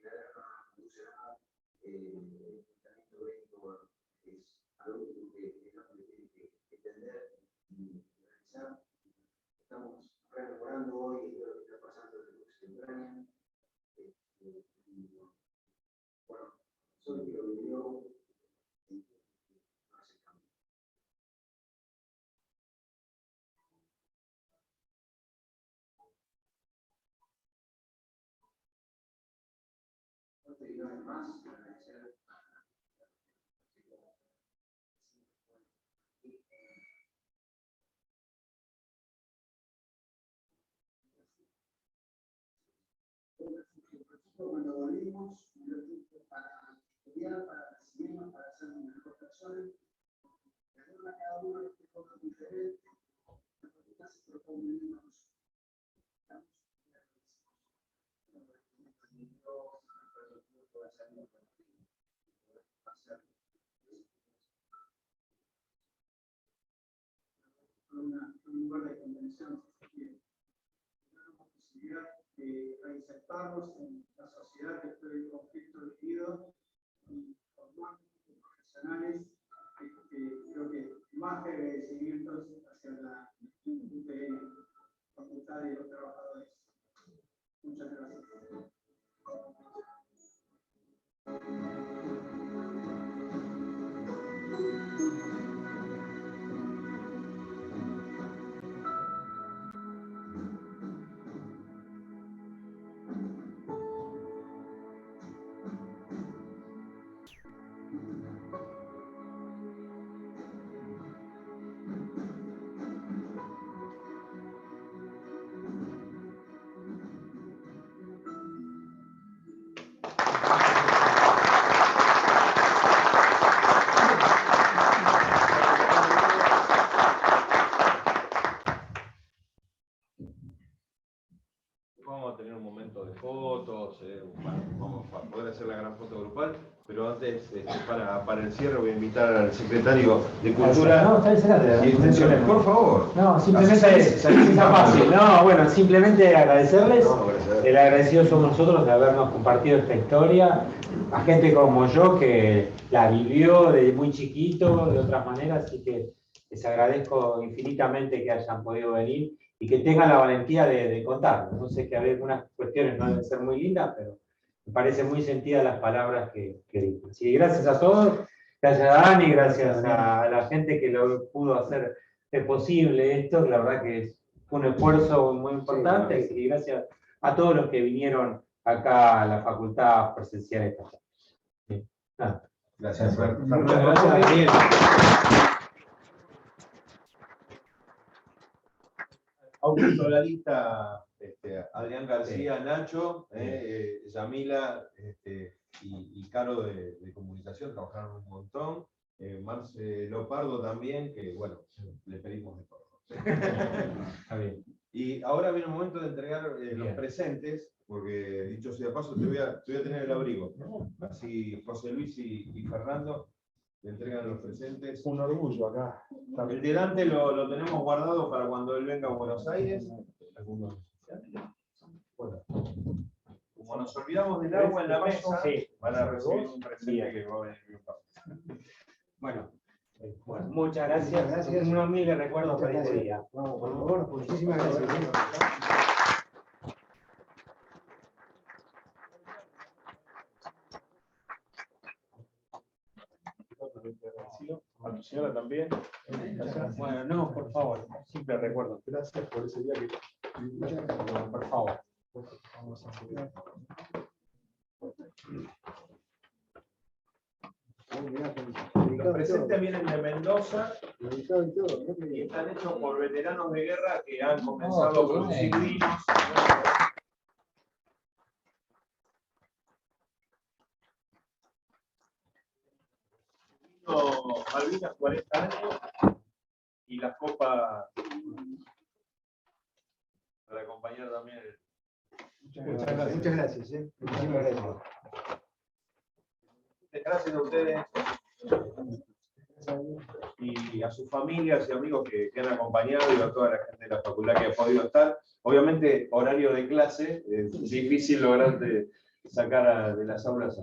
guerra no conduce a nada. El enfrentamiento bélico es algo que el hombre tiene que entender y realizar. Estamos rememorando hoy lo que está pasando en Ucrania. Bueno, solo que lo vivió no hace cambio. Y una vez más, agradecer cuando volvimos, un tiempo para estudiar, para recibirnos, para ser una mejor persona. A cada uno de los que tocan diferente, la política se propone menos. Estamos un lugar de convención, una posibilidad de reinsertarnos en la sociedad después del conflicto vivido y formar profesionales. Creo que más que agradecimientos hacia la UTN, Facultad de los Trabajadores. Muchas gracias. ¿no? Para poder hacer la gran foto grupal. Pero antes, para el cierre, voy a invitar al secretario de Cultura. No, está excelente. Y extensiones, por favor. No, simplemente es fácil. No, bueno, simplemente agradecerles. El agradecido somos nosotros de habernos compartido esta historia a gente como yo que la vivió desde muy chiquito, de otras maneras, así que les agradezco infinitamente que hayan podido venir y que tengan la valentía de contarlo. No sé, que hay algunas cuestiones no deben ser muy lindas, pero me parecen muy sentidas las palabras que dijo. Así que gracias a todos, gracias a Dani, gracias a la gente que lo pudo hacer posible esto, la verdad que fue un esfuerzo muy importante, y gracias a todos los que vinieron acá a la facultad presencial esta tarde. Gracias, Fernando. Muchas gracias, Daniel. Augusto, la lista, Adrián García, Nacho, Yamila y Caro de comunicación trabajaron un montón. Marce Lopardo también, que bueno, le pedimos de todo. Está bien. Y ahora viene el momento de entregar los presentes, porque dicho sea de paso, te voy a tener el abrigo. Así José Luis y Fernando le entregan los presentes. Un orgullo acá. El delante lo tenemos guardado para cuando él venga a Buenos Aires. Bueno, como nos olvidamos del agua en la mesa, van a recibir un presente que va a venir bien fácil. Bueno, muchas gracias. Gracias. Unos mil recuerdos para este día. Vamos, por favor, muchísimas gracias. A tu señora también. Gracias. Bueno, no, por favor, simple recuerdo. Gracias por ese día que. No, por favor. Vamos a hacer. Los presentes vienen de Mendoza y están hechos por veteranos de guerra que han comenzado a producir vinos. Malvinas 40 años y las copas para acompañar también. Muchas gracias. Muchas gracias. Muchísimas gracias. Gracias a ustedes y a sus familias y amigos que han acompañado y a toda la gente de la facultad que ha podido estar. Obviamente, horario de clase, es difícil lograr sacar de las aulas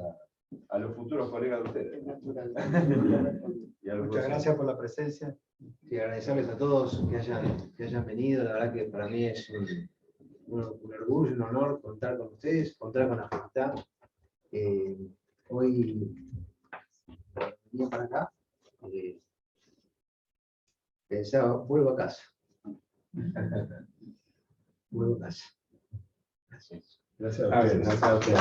a los futuros colegas de ustedes. Muchas gracias por la presencia y agradecerles a todos que hayan venido. La verdad que para mí es un orgullo, un honor contar con ustedes, contar con la facultad. Hoy venía para acá, pensaba, vuelvo a casa. Vuelvo a casa. Gracias. Gracias a ustedes.